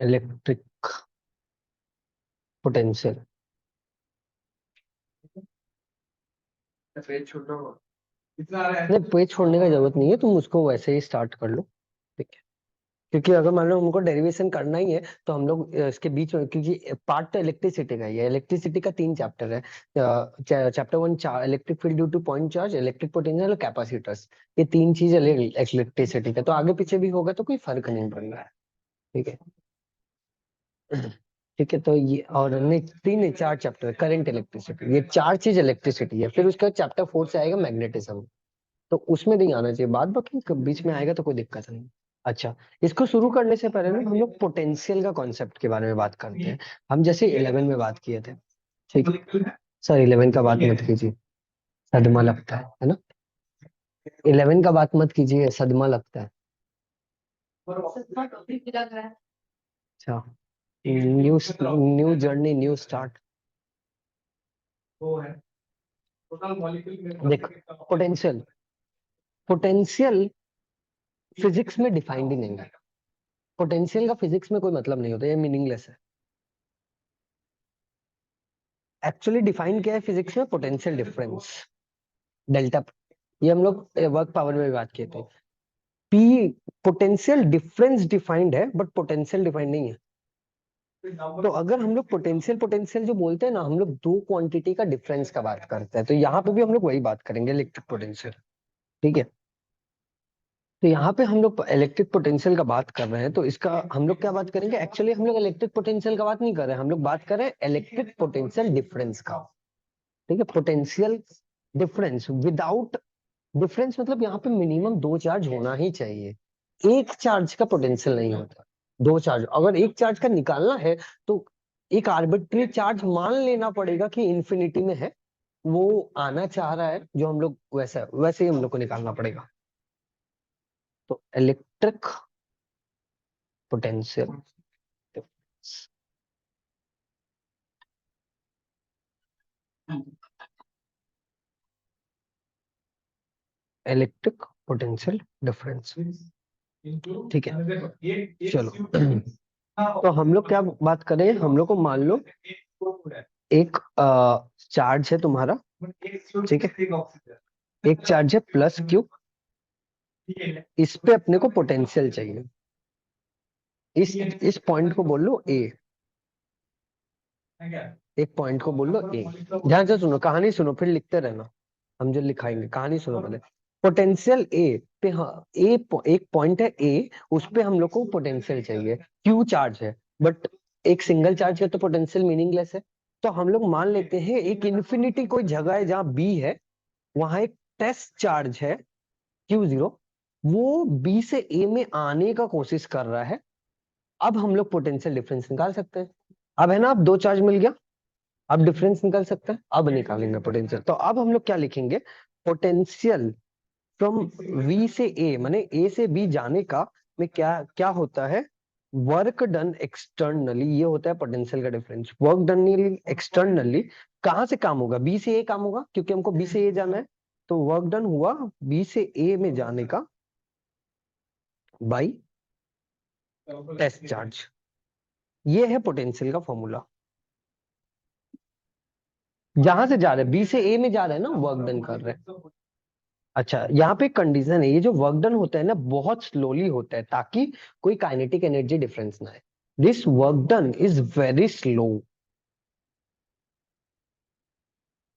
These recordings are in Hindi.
Electric potential. नहीं, पेज छोड़ने का जरूरत नहीं है, तुम उसको वैसे ही स्टार्ट कर लो। ठीक है, क्योंकि अगर मान लो हमको डेरिवेशन करना ही है तो हम लोग इसके बीच में, क्योंकि पार्ट तो इलेक्ट्रिसिटी का ही है, इलेक्ट्रिसिटी का 3 चैप्टर है। Chapter 1 electric field due two point charge, electric potential और कैपेसिटर्स। ये 3 चीज इलेक्ट्रिसिटी का, तो आगे पीछे भी होगा तो कोई फर्क नहीं पड़ रहा है। ठीक है। ठीक है, तो ये और नहीं, 4 चैप्टर करंट इलेक्ट्रिसिटी, ये 4 चीज इलेक्ट्रिसिटी है। फिर उसका चैप्टर 4 से आएगा मैग्नेटिज्म, तो उसमें नहीं आना चाहिए बात, बाकी बीच में आएगा तो कोई दिक्कत नहीं। अच्छा, इसको शुरू करने से पहले ना हम लोग पोटेंशियल का कॉन्सेप्ट के बारे में बात करते हैं। हम जैसे 11 में बात किए थे। ठीक है सर, 11 का बात मत कीजिए, सदमा लगता है ना। 11 का बात मत कीजिए, सदमा लगता है। अच्छा, new new journey, new start. देख, पोटेंशियल पोटेंशियल फिजिक्स में डिफाइंड ही नहीं है। पोटेंशियल का फिजिक्स में कोई मतलब नहीं होता, ये मीनिंगलेस है। एक्चुअली डिफाइन किया है फिजिक्स में पोटेंशियल डिफरेंस, डेल्टा। ये हम लोग वर्क पावर में भी बात किए थे। पी, पोटेंशियल डिफरेंस डिफाइंड है बट पोटेंशियल डिफाइंड नहीं है। तो अगर हम लोग पोटेंशियल पोटेंशियल जो बोलते हैं ना, हम लोग 2 क्वांटिटी का डिफरेंस का बात करते हैं, तो यहाँ पे भी हम लोग वही बात करेंगे, इलेक्ट्रिक पोटेंशियल। ठीक है, तो यहाँ पे हम लोग इलेक्ट्रिक पोटेंशियल का बात कर रहे हैं, तो इसका हम लोग क्या बात करेंगे, एक्चुअली हम लोग इलेक्ट्रिक पोटेंशियल का बात नहीं कर रहे हैं, हम लोग बात कर रहे हैं इलेक्ट्रिक पोटेंशियल डिफरेंस का। ठीक है, पोटेंशियल डिफरेंस विदाउट डिफरेंस, मतलब यहाँ पे मिनिमम 2 चार्ज होना ही चाहिए। एक चार्ज का पोटेंशियल नहीं होता, 2 चार्ज। अगर एक चार्ज का निकालना है तो एक आर्बिट्री चार्ज मान लेना पड़ेगा कि इंफिनिटी में है, वो आना चाह रहा है जो हम लोग, वैसा वैसे ही हम लोग को निकालना पड़ेगा। तो electric potential, electric potential difference. ठीक है, चलो। तो हम लोग क्या बात करें, हम लोग को मान लो एक चार्ज है तुम्हारा। ठीक है, एक चार्ज है प्लस क्यू, इस पे अपने को पोटेंशियल चाहिए। इस पॉइंट को बोल लो ए, एक पॉइंट को बोल लो ए। ध्यान से सुनो, कहानी सुनो फिर लिखते रहना, हम जो लिखाएंगे कहानी सुनो पहले। पोटेंशियल ए पे, हाँ, एक पॉइंट है ए, उस पे हम लोग को पोटेंशियल चाहिए। क्यू चार्ज है, बट एक सिंगल चार्ज है तो पोटेंशियल मीनिंगलेस है। तो हम लोग मान लेते हैं एक इन्फिनिटी कोई जगह है जहां बी है, वहां एक टेस्ट चार्ज है Q0, वो बी से ए में आने का कोशिश कर रहा है। अब हम लोग पोटेंशियल डिफरेंस निकाल सकते हैं। अब है ना, अब 2 चार्ज मिल गया, अब डिफरेंस निकाल सकते हैं, अब निकालेंगे पोटेंशियल। तो अब हम लोग क्या लिखेंगे, पोटेंशियल फ्रॉम वी से ए, माने ए से बी जाने का, में क्या क्या होता है, वर्क डन एक्सटर्नली, ये होता है पोटेंशियल का डिफरेंस। वर्क डन एक्सटर्नली, कहां से काम होगा, बी से ए काम होगा, क्योंकि हमको बी से ए जाना है। तो वर्क डन हुआ बी से ए में जाने का बाई टेस्ट चार्ज। ये है पोटेंशियल का फॉर्मूला। जहां से जा रहे हैं, बी से ए में जा रहे हैं ना, वर्क डन कर रहे हैं। अच्छा, यहाँ पे कंडीशन है, ये जो वर्क डन होता है ना, बहुत स्लोली होता है, ताकि कोई काइनेटिक एनर्जी डिफरेंस ना है। This work done is very slow.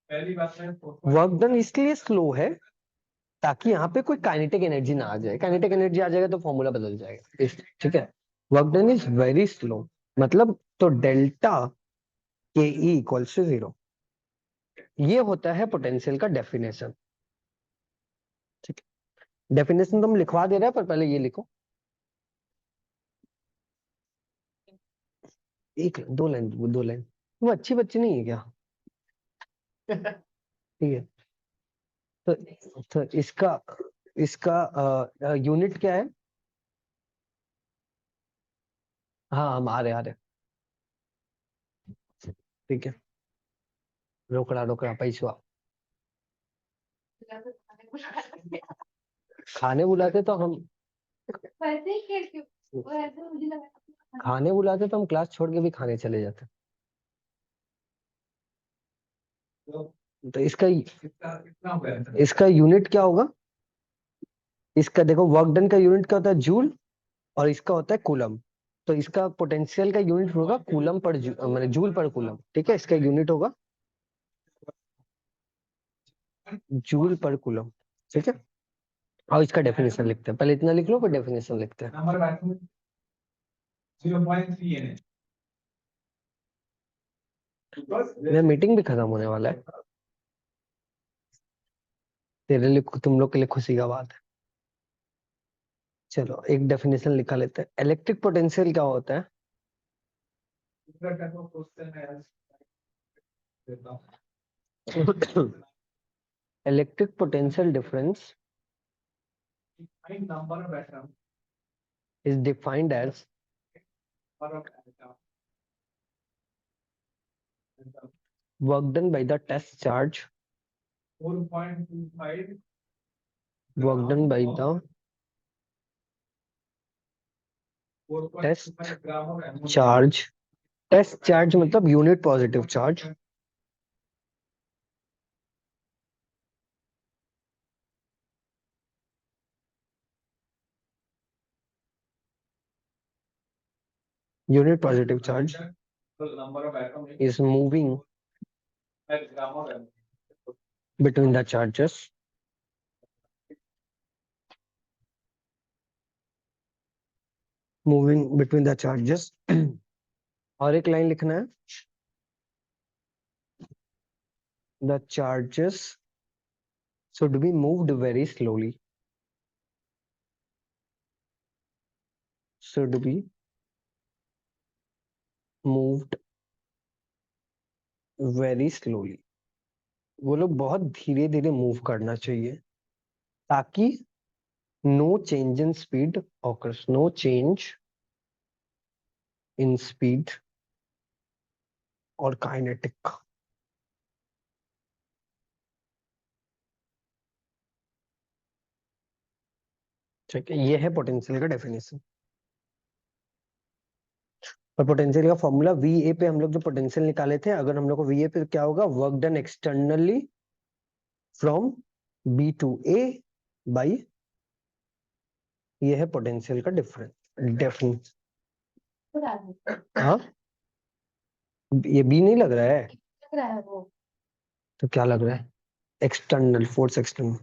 Work done इसलिए स्लो है ताकि यहाँ पे कोई काइनेटिक एनर्जी ना आ जाए, काइनेटिक एनर्जी आ जाएगा तो फॉर्मूला बदल जाएगा। ठीक है, work done is very slow, मतलब तो डेल्टा के ई इक्वल्स टू 0। ये होता है पोटेंशियल का डेफिनेशन। ठीक है, डेफिनेशन तो हम लिखवा दे रहे हैं, पर पहले ये लिखो, एक 2 लाइन, 2 लाइन। वो अच्छी बच्ची नहीं है क्या? ठीक है, तो इसका इसका यूनिट क्या है? हाँ, हम आ रहे। ठीक है, रोकड़ा रोकड़ा पैसा। खाने बुलाते तो हम खाने बुलाते तो हम क्लास छोड़ के भी खाने चले जाते। तो इसका यूनिट क्या होगा? इसका देखो, वर्क डन का यूनिट क्या होता है? जूल। और इसका होता है कूलम। तो इसका पोटेंशियल का यूनिट होगा कूलम पर मतलब जूल पर कूलम। ठीक है, इसका यूनिट होगा जूल पर कूलम। ठीक है, और इसका डेफिनेशन लिखते हैं। पहले इतना लिख लो, फिर डेफिनेशन लिखते हैं। मेरा मीटिंग भी खत्म होने वाला है। तेरे लिए, तुम लोग के लिए खुशी का बात है। चलो एक डेफिनेशन लिखा लेते हैं। इलेक्ट्रिक पोटेंशियल क्या होता है? Electric potential difference is defined as work done by the test charge, work done by the test charge. Test charge मतलब unit positive charge, unit positive charge is moving between the charges, moving between the charges. और एक लाइन लिखना है, the charges should be moved very slowly, should be moved very slowly. वो लोग बहुत धीरे धीरे मूव करना चाहिए, ताकि no change in speed occurs, no change in speed or kinetic. ठीक है, ये है पोटेंशियल का डेफिनेशन। और पोटेंशियल का फॉर्मूला वीए पे हम लोग जो पोटेंशियल निकाले थे, अगर हम लोग को वीए पे क्या होगा? Work done externally from B to A by, ये है पोटेंशियल का डिफरेंस डेफिनेशन। हाँ, ये बी नहीं लग रहा है? लग रहा है वो। तो क्या लग रहा है? External force, external.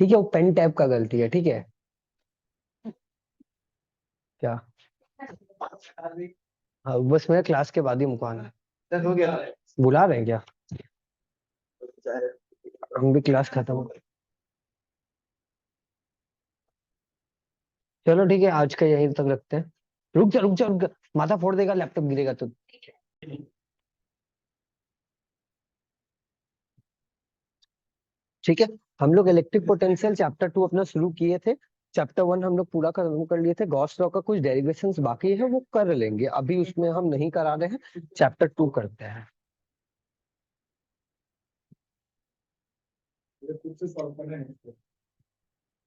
ठीक है, वो पेन टैप का गलती है। ठीक है, क्या? हाँ, बस मेरे क्लास के बाद ही मुकाना है। हो गया, बुला रहे हैं क्या? हम भी क्लास खत्म हो। चलो ठीक है, आज का यहीं तक रखते हैं। रुक जा रुक जा रुक जा, माथा फोड़ देगा, लैपटॉप गिरेगा तो। ठीक है, हम लोग इलेक्ट्रिक पोटेंशियल चैप्टर 2 अपना शुरू किए थे। चैप्टर 1 हम लोग पूरा खत्म कर लिए थे। गॉस लॉ का कुछ डेरिवेशंस बाकी है, वो कर लेंगे, अभी उसमें हम नहीं करा रहे हैं। चैप्टर 2 करते हैं।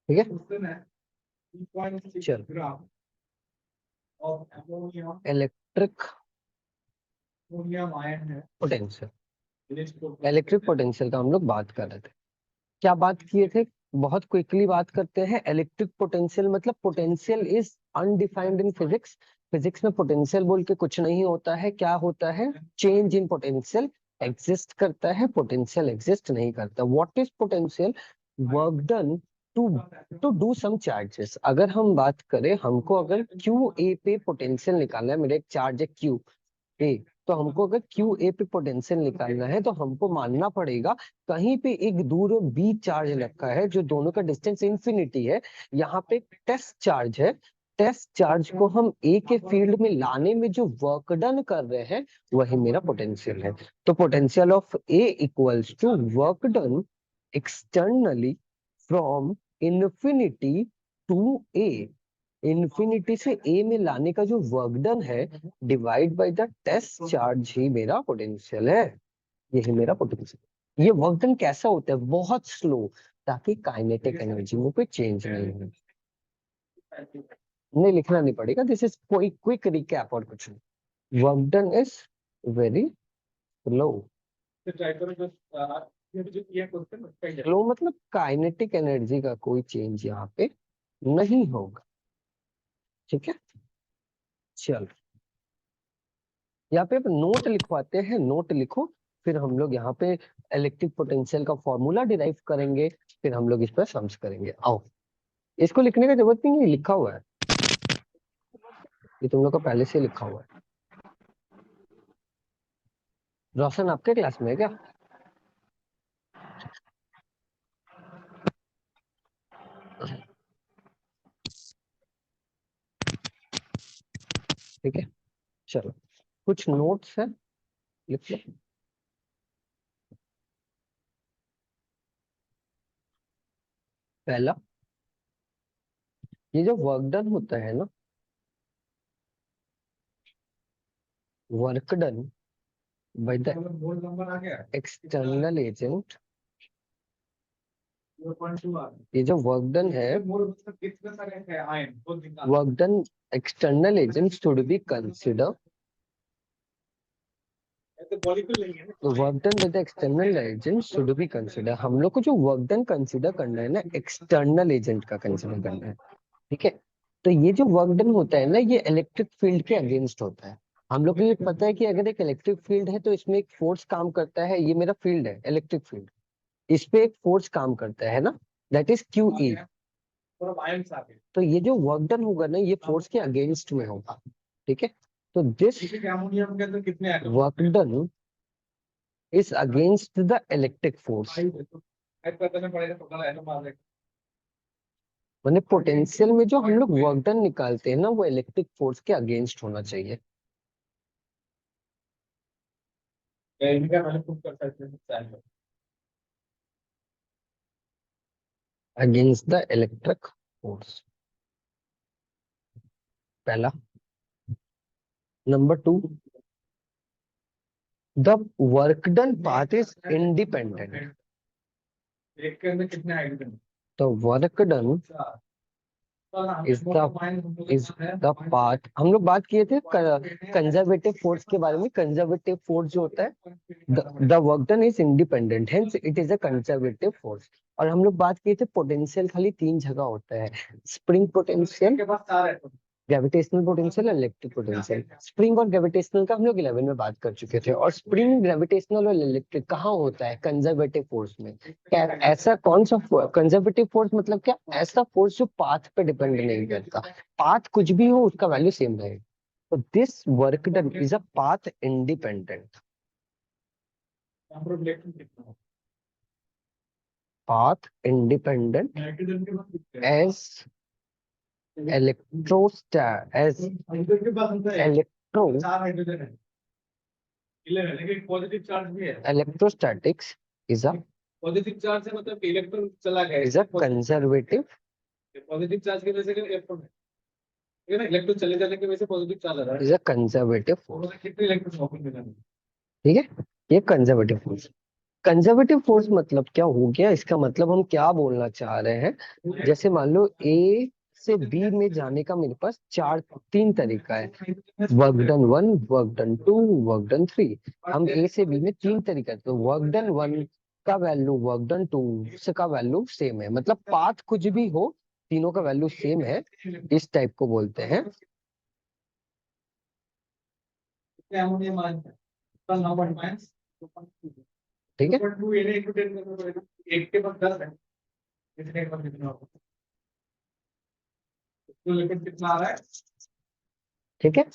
ठीक है, चलो। इलेक्ट्रिक पोटेंशियल, इलेक्ट्रिक पोटेंशियल का हम लोग बात कर रहे थे। क्या बात किए थे? बहुत क्विकली बात करते हैं। इलेक्ट्रिक पोटेंशियल मतलब potential is undefined in physics. Physics में पोटेंशियल बोल के कुछ नहीं होता है। क्या होता है? चेंज इन पोटेंशियल एग्जिस्ट करता है, पोटेंशियल एग्जिस्ट नहीं करता। What is potential? Work done to to do some charges. अगर हम बात करें, हमको अगर क्यू ए पे पोटेंशियल निकालना है, मेरा एक चार्ज है क्यू ए, तो हमको अगर क्यू ए पे पोटेंशियल निकालना है, तो हमको मानना पड़ेगा कहीं पे एक दूर बी चार्ज रखा है, जो दोनों का डिस्टेंस इंफिनिटी है। यहाँ पे टेस्ट चार्ज है। टेस्ट चार्ज को हम ए के फील्ड में लाने में जो वर्क डन कर रहे हैं, वही मेरा पोटेंशियल है। तो potential of A equals to work done externally from infinity to A. Infinity से ए में लाने का जो वर्क डन है, divide by the test charge, ही मेरा पोटेंशियल है। यही मेरा पोटेंशियल। ये वर्क डन कैसा होता है? बहुत स्लो, ताकि काइनेटिक एनर्जी में कोई चेंज नहीं हो। नहीं, लिखना नहीं पड़ेगा, दिस इज कोई क्विक रिकैप और कुछ नहीं। Work done is very low. Low मतलब काइनेटिक एनर्जी का कोई चेंज यहाँ पे नहीं होगा। ठीक है, चलो यहाँ पे नोट लिखवाते हैं, नोट लिखो। फिर हम लोग यहाँ पे इलेक्ट्रिक पोटेंशियल का फॉर्मूला डिराइव करेंगे, फिर हम लोग इस पर सम्स करेंगे। आओ, इसको लिखने का जरूरत नहीं है, लिखा हुआ है, ये तुम लोग का पहले से लिखा हुआ है। रोशन आपके क्लास में है क्या? ठीक है, चलो कुछ नोट्स है, लिख लो। पहला, ये जो वर्क डन होता है ना, work done by the external agent, ये जो वर्क डन है, work done external agent should be consider, work done with external agent should be consider. हम लोग को जो वर्क डन कंसिडर करना है ना, एक्सटर्नल एजेंट का कंसिडर करना है। ठीक है, तो ये जो वर्क डन होता है ना, ये इलेक्ट्रिक फील्ड के अगेंस्ट होता है। हम लोग को ये पता है कि अगर एक इलेक्ट्रिक फील्ड है तो इसमें एक फोर्स काम करता है, ये मेरा फील्ड है इलेक्ट्रिक फील्ड, इस पे एक फोर्स काम करता है ना, दैट इज क्यू ई। तो ये जो वर्क डन होगा ना, ये फोर्स के अगेंस्ट में होगा। ठीक है, तो this work done is against the electric force। मैंने पोटेंशियल में जो हम लोग वर्क डन निकालते हैं ना, वो इलेक्ट्रिक फोर्स के अगेंस्ट होना चाहिए। अगेंस्ट द इलेक्ट्रिक फोर्स, पहला। Number two, the work done path is independent. तो work done is the part, हम लोग बात किए थे कंजर्वेटिव फोर्स के बारे में। कंजर्वेटिव फोर्स जो होता है, the work done is independent, hence it is a conservative force. और हम लोग बात किए थे पोटेंशियल खाली तीन जगह होता है, spring potential, gravitational potential, electric potential. Spring और ग्रेविटेशनल का हम लोग 11 में बात कर चुके थे। और स्प्रिंग, ग्रेविटेशनल और इलेक्ट्रिक कहाँ होता है? कंजर्वेटिव फोर्स में। क्या ऐसा कौन सा कंजर्वेटिव फोर्स मतलब क्या? ऐसा फोर्स जो पाथ पे डिपेंड नहीं करता, पाथ कुछ भी हो उसका वैल्यू सेम रहेगा। तो this work done is a path independent, path independent as electrostat as electro electrostatics is a positive charge है मतलब इलेक्ट्रॉन चला गया is a conservative positive charge की वजह से इलेक्ट्रॉन है ना, इलेक्ट्रॉन चले जाने की वजह से पॉजिटिव चार्ज आ रहा है। is a conservative force। कितने इलेक्ट्रॉन वापस मिला? ठीक है, ये कंजर्वेटिव फोर्स। कंजर्वेटिव फोर्स मतलब क्या हो गया? इसका मतलब हम क्या बोलना चाह रहे हैं, जैसे मान लो ए से बी में जाने का मेरे पास तीन तरीका है, work done one, work done two, work done three. हम ए से बी में तीन तरीका है, तो वर्क डन वन का वैल्यू वर्क डन टू से का वैल्यू सेम है, मतलब पाथ कुछ भी हो तीनों का वैल्यू सेम है, इस टाइप को बोलते हैं। ठीक है, एक के बाद 10 है, कितने के बाद कितना होगा? तो लिमिट कितना आ रहा है? ठीक है,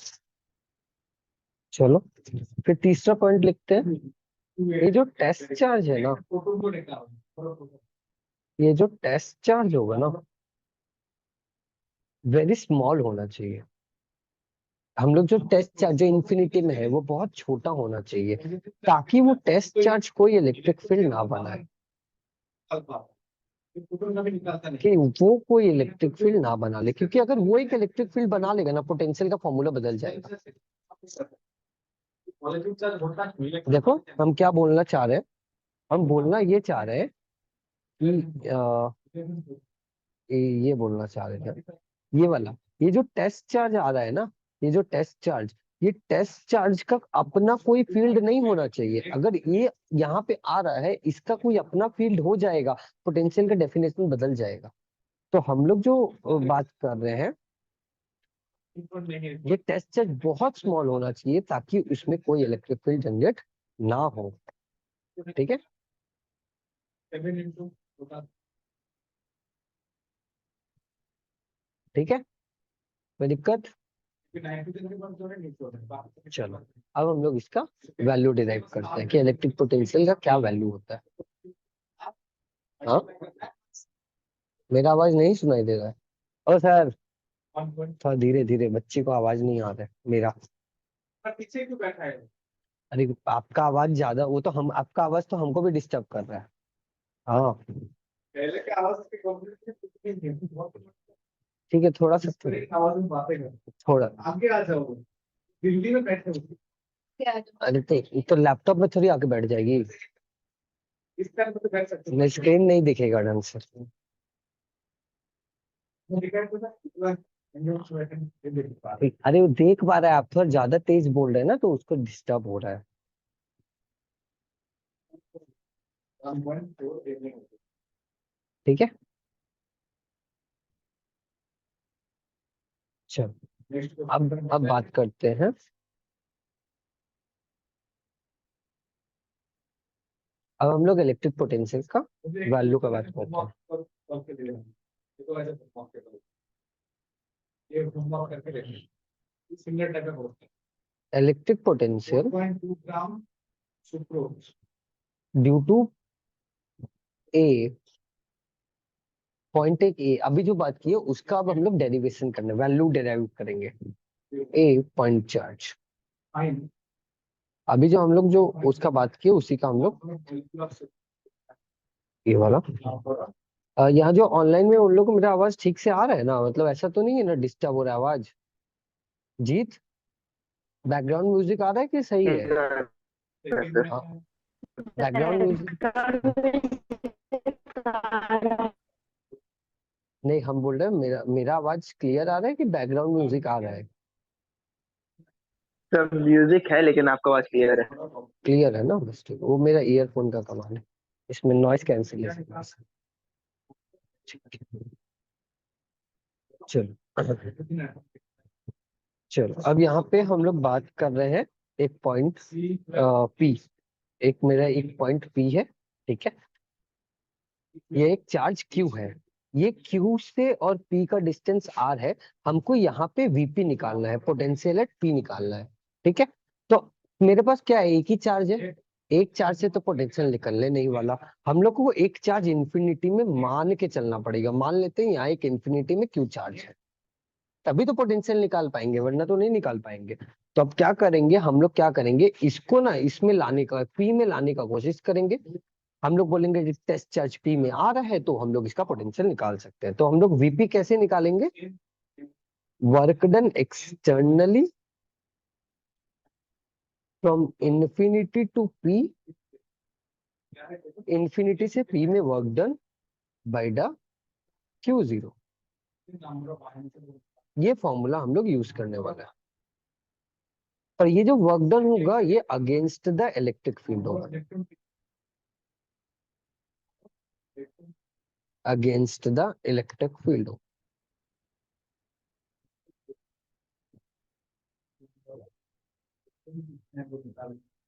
चलो फिर तीसरा पॉइंट लिखते हैं। ये जो टेस्ट चार्ज है ना, ये जो टेस्ट चार्ज होगा ना, वेरी स्मॉल होना चाहिए। हम लोग जो टेस्ट चार्ज जो इन्फिनिटी में है वो बहुत छोटा होना चाहिए, ताकि वो टेस्ट चार्ज कोई इलेक्ट्रिक फील्ड ना बनाए, कि वो कोई इलेक्ट्रिक फील्ड ना बना ले, क्योंकि अगर वो एक इलेक्ट्रिक फील्ड बना लेगा ना, पोटेंशियल का फॉर्मूला बदल जाएगा। देखो हम क्या बोलना चाह रहे हैं, हम बोलना ये चाह रहे हैं कि ये बोलना चाह रहे थे, ये वाला ये जो टेस्ट चार्ज आ रहा है ना, ये जो टेस्ट चार्ज, ये टेस्ट चार्ज का अपना कोई फील्ड नहीं होना चाहिए। अगर ये यहाँ पे आ रहा है, इसका कोई अपना फील्ड हो जाएगा, पोटेंशियल का डेफिनेशन बदल जाएगा। तो हम लोग जो बात कर रहे हैं, ये टेस्ट चार्ज बहुत स्मॉल होना चाहिए ताकि उसमें कोई इलेक्ट्रिक फील्ड जनरेट ना हो। ठीक है, 7 into ठीक है, कोई दिक्कत? 9 to 10 के बाद जो है नीचे होता है, बाकी चलो, अब हम लोग इसका वैल्यू डिराइव करते हैं कि इलेक्ट्रिक पोटेंशियल का क्या वैल्यू होता है। हाँ, मेरा आवाज नहीं सुनाई दे रहा है? ओ सर, 1 थोड़ा धीरे धीरे, बच्चे को आवाज नहीं आ रहा है मेरा। पीछे क्यों बैठा है? अरे आपका आवाज ज्यादा, वो तो हम, आपका आवाज तो हमको भी डिस्टर्ब कर रहा है। हाँ, पहले के आवाज के कंपनी ठीक है, थोड़ा सा, आवाज में बातें कर, थोड़ा। आगे आ जाओ, दिल्ली में बैठे हो अरे तो लैपटॉप में थोड़ी आके बैठ जाएगी, इस टाइम पे तो बैठ सकते हो। नहीं स्क्रीन नहीं दिखेगा ढंग से। अरे वो देख पा रहा है, आप थोड़ा ज्यादा तेज बोल रहे हैं ना, तो उसको डिस्टर्ब हो रहा है। ठीक है, चलो अब बात करते हैं। अब हम लोग इलेक्ट्रिक पोटेंशियल का वैल्यू का बात करते हैं। सिंगल टाइप में electric potential 1.2 gram sucrose due to A, point एक ए, अभी जो बात की है उसका अब हम लोग डेरिवेशन करने, वैल्यू डेराइव करेंगे। ए पॉइंट चार्ज, फाइन अभी जो हम लोग जो उसका बात की है उसी का हम लोग ये वाला। यहाँ जो ऑनलाइन में उन लोग को मेरा आवाज ठीक से आ रहा है ना, मतलब ऐसा तो नहीं है ना डिस्टर्ब हो रहा है आवाज? जीत, बैकग्राउंड म्यूजिक आ रहा है कि सही है? बैकग्राउंड म्यूजिक नहीं, हम बोल रहे हैं मेरा मेरा आवाज क्लियर आ रहा है कि बैकग्राउंड म्यूजिक आ रहा है? सब म्यूजिक है लेकिन आपका आवाज क्लियर है। क्लियर है ना, बस ठीक है। वो मेरा ईयरफोन का कमाल है, इसमें नॉइस कैंसिलेशन। चलो, चलो अब यहाँ पे हम लोग बात कर रहे हैं एक पॉइंट पी, एक मेरा एक पॉइंट पी है, ठीक है। ये एक चार्ज क्यू है, ये क्यू से और पी का डिस्टेंस आर है। हमको यहाँ पे वीपी निकालना है, पोटेंशियल एट पी निकालना है, ठीक है। तो मेरे पास क्या है, एक ही चार्ज है, एक चार्ज से तो पोटेंशियल निकलने नहीं वाला। हम लोग को एक चार्ज इन्फिनिटी में मान के चलना पड़ेगा। मान लेते हैं यहाँ एक इन्फिनिटी में क्यू चार्ज है, तभी तो पोटेंशियल निकाल पाएंगे, वरना तो नहीं निकाल पाएंगे। तो अब क्या करेंगे हम लोग, क्या करेंगे, इसको ना इसमें लाने का, पी में लाने का कोशिश करेंगे। हम लोग बोलेंगे टेस्ट चार्ज पी में आ रहा है तो हम लोग इसका पोटेंशियल निकाल सकते हैं। तो हम लोग वीपी कैसे निकालेंगे? Work done externally from infinity to P, infinity से पी में work done by the Q zero. ये फॉर्मूला हम लोग यूज करने वाला है। और ये जो वर्क डन होगा ये अगेंस्ट द इलेक्ट्रिक फील्ड होगा, अगेंस्ट द इलेक्ट्रिक फील्ड हो।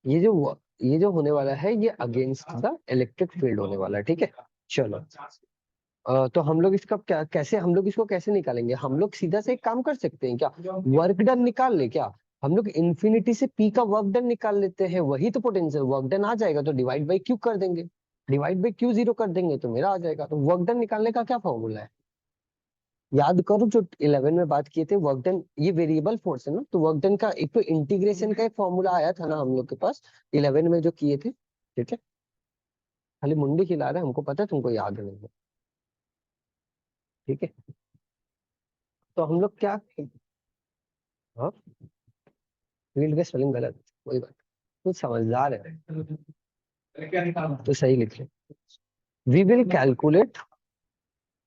ये जो होने वाला है ये अगेंस्ट द इलेक्ट्रिक फील्ड होने वाला है, ठीक है। चलो, तो हम लोग इसका क्या, कैसे हम लोग इसको कैसे निकालेंगे? हम लोग सीधा से एक काम कर सकते हैं क्या, वर्क डन निकाल ले क्या? हम लोग इन्फिनिटी से पी का वर्क डन निकाल लेते हैं, वही तो पोटेंशियल वर्क डन आ जाएगा, तो डिवाइड बाई क्यू कर देंगे, डिवाइड बाई क्यू जीरो कर देंगे तो मेरा आ जाएगा। तो वर्क डन निकालने का क्या फॉर्मूला है, याद करो जो 11 में बात किए थे। वर्क डन ये वेरिएबल फोर्स है ना, तो वर्क डन का एक तो इंटीग्रेशन का एक फॉर्मूला आया था ना हम लोग के पास 11 में जो किए थे, ठीक है। खाली मुंडी खिला रहे हैं, हमको पता है तुमको याद नहीं है, ठीक है। तो हम लोग क्या, हाँ, फील्ड का स्पेलिंग गलत, कोई बात, कुछ समझदार है क्या निकालना तो सही लिख ले। वी विल कैलकुलेट,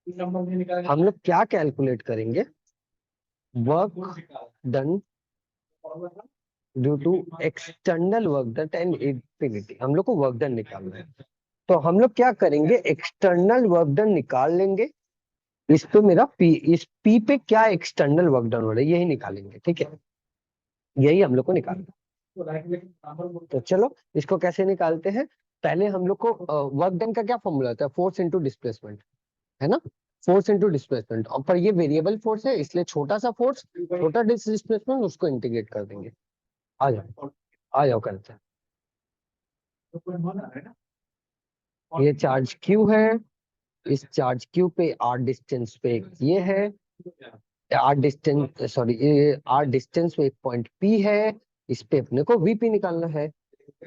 नंबर नहीं निकालना हम लोग क्या कैलकुलेट करेंगे, work done due to external work done and infinity. हम लोग को वर्क डन निकालना है, तो हम लोग क्या करेंगे, एक्सटर्नल वर्क डन निकाल लेंगे। इस पे मेरा पी, इस पी पे क्या एक्सटर्नल वर्क डन हो रहा है यही निकालेंगे, ठीक है, यही हम लोग को निकालना है। तो चलो इसको कैसे निकालते हैं। पहले हम लोग को वर्क डन का क्या फॉर्मूला होता है, फोर्स इनटू डिस्प्लेसमेंट, है ना, फोर्स इनटू डिस्प्लेसमेंट। और पर ये वेरिएबल फोर्स है इसलिए छोटा सा फोर्स छोटा डिस्प्लेसमेंट, उसको इंटीग्रेट कर देंगे। आ जाओ करते हैं। ये चार्ज क्यू है, इस चार्ज क्यू पे आर डिस्टेंस पे ये है, आर डिस्टेंस सॉरी ये आर डिस्टेंस पे एक पॉइंट पी है, इस पे अपने को वीपी निकालना है।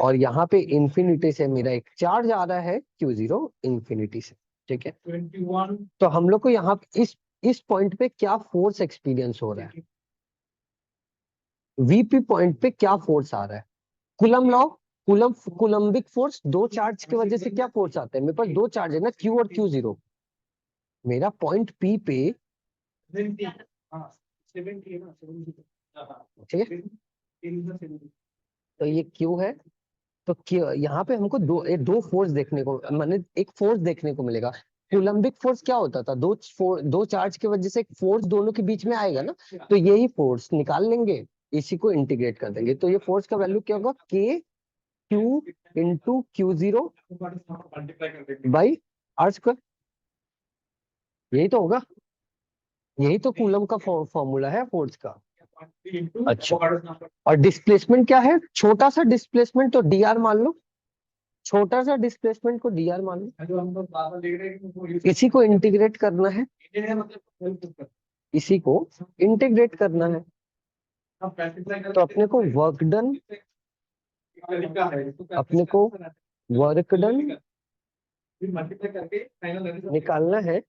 और यहाँ पे इंफिनिटी से मेरा एक चार्ज आ रहा है Q0 इंफिनिटी से, ठीक है। 21 तो हम लोग को यहाँ इस पॉइंट पे क्या फोर्स एक्सपीरियंस हो रहा है, वीपी पॉइंट पे क्या फोर्स आ रहा है, कुलम लॉ, कुलम्बिक फोर्स, दो चार्ज की वजह से क्या फोर्स आता है, मेरे पास दो चार्ज है ना, Q और Q0। मेरा पॉइंट P पे 70 हाँ 70 है ना 70 ठीक है, तो ये Q है। तो यहाँ पे हमको दो फोर्स देखने को, माने एक फोर्स देखने को मिलेगा। कूलम्बिक फोर्स क्या होता था, दो चार्ज की वजह से एक फोर्स दोनों के बीच में आएगा ना, तो यही फोर्स निकाल लेंगे, इसी को इंटीग्रेट कर देंगे। तो ये फोर्स का वैल्यू क्या होगा, K Q into Q0 by R square, यही तो होगा, यही तो कूलम का फॉर्मूला है फोर्स का। अच्छा, और डिस्प्लेसमेंट क्या है, छोटा सा डिस्प्लेसमेंट तो dr मान लो, छोटा सा डिस्प्लेसमेंट को dr मान लो, इसी को इंटीग्रेट करना है, इसी को इंटीग्रेट करना है। तो अपने को वर्क डन, अपने को वर्क डन निकालना है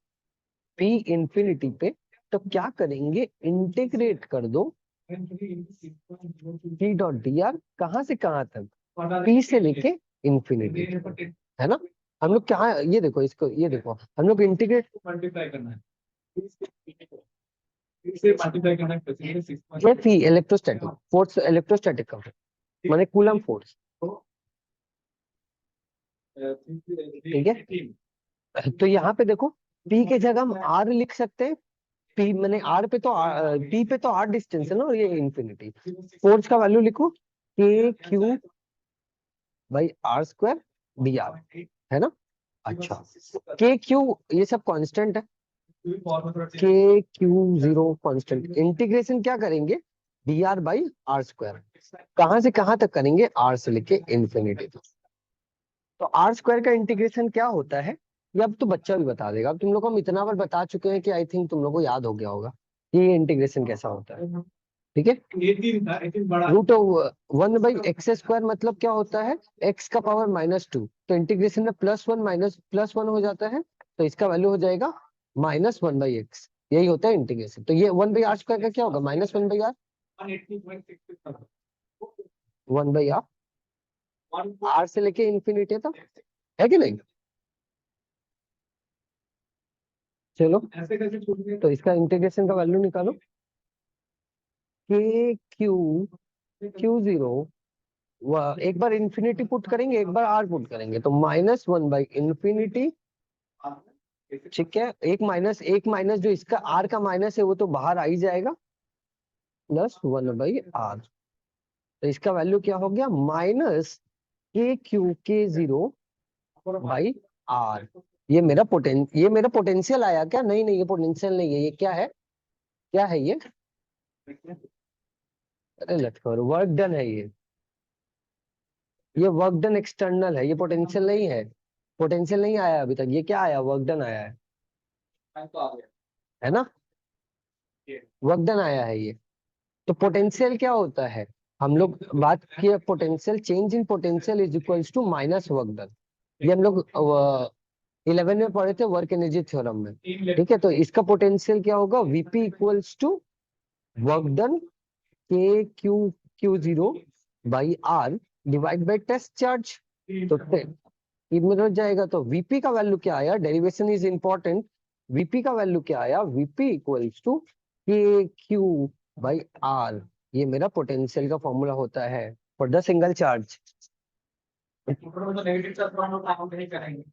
P इंफिनिटी पे। तो क्या करेंगे, इंटीग्रेट कर दो P डॉट dr, कहाँ से कहाँ तक, P से लेके इंफिनिटी, है ना। हम लोग क्या, ये देखो इसको, ये देखो हम लोग इंटीग्रेट, मल्टीप्लाई करना है इसे मल्टीप्लाई करना है ये P इलेक्ट्रोस्टैटिक फोर्स, इलेक्ट्रोस्टैटिक का माने कूलम फोर्स, ठीक है। तो यहाँ पे देखो P के जगह हम R लिख सकते हैं, P मैंने R पे तो P पे तो R डिस्टेंस है ना, और ये इंफिनिटी। फोर्स का वैल्यू लिखो K Q by R square dr, है ना। अच्छा, के क्यू ये सब कांस्टेंट है, के Q0 कांस्टेंट, इंटीग्रेशन क्या करेंगे dr बाई आर स्क्वायर, कहाँ से कहाँ तक करेंगे, R से लेके इंफिनिटी तक। तो आर स्क्वायर का इंटीग्रेशन क्या होता है, ये अब तो बच्चा भी बता देगा, अब तुम लोग को हम इतना बार बता चुके हैं कि आई थिंक तुम लोग को याद हो गया होगा ये इंटीग्रेशन कैसा होता है, ठीक है। 18 था 18 बड़ा रूट ऑफ 1/x² मतलब क्या होता है, x का पावर -2, तो इंटीग्रेशन में +1 हो जाता है, तो इसका वैल्यू हो जाएगा -1/x, यही होता है इंटीग्रेशन। तो ये 1/r² का क्या होगा, -1/r, 180.66 1/r, r से लेके इंफिनिटी तक, है कि नहीं। चलो ऐसे कैसे छूट गया तो इसका इंटीग्रेशन का वैल्यू निकालो, के Q0 एक बार इंफिनिटी पुट करेंगे, एक बार r पुट करेंगे, तो -1/इंफिनिटी, ठीक है। एक माइनस जो इसका r का माइनस है वो तो बाहर आ ही जाएगा, +1/r। तो इसका वैल्यू क्या हो गया, -KQ0/r। ये मेरा पोटेंशियल आया क्या, नहीं नहीं ये पोटेंशियल नहीं है, ये क्या है, क्या है ये, अरे लटकर वर्क डन है ये वर्क डन एक्सटर्नल है, ये पोटेंशियल नहीं है, पोटेंशियल नहीं आया अभी तक, ये क्या आया, वर्क डन आया तो आ गया है ना, वर्क डन आया है ये। तो पोटेंशियल क्या होता है, हम लोग बात किए potential, change in potential is equals to minus work done, ये हम लोग 11 में पढ़े थे वर्क एनर्जी थ्योरम में, ठीक है। तो इसका पोटेंशियल क्या होगा, V P equals to work done K Q0/r divide by test charge, तो इनमें हो जाएगा। तो वीपी का वैल्यू क्या आया, डेरिवेशन इज इंपॉर्टेंट, वीपी का वैल्यू क्या आया, वीपी इक्वल्स टू के क्यू बाई आर, ये मेरा पोटेंशियल का फॉर्मूला होता है फॉर द सिंगल चार्ज। तो नेगेटिव चार्ज हम लोग काउंट नहीं करेंगे,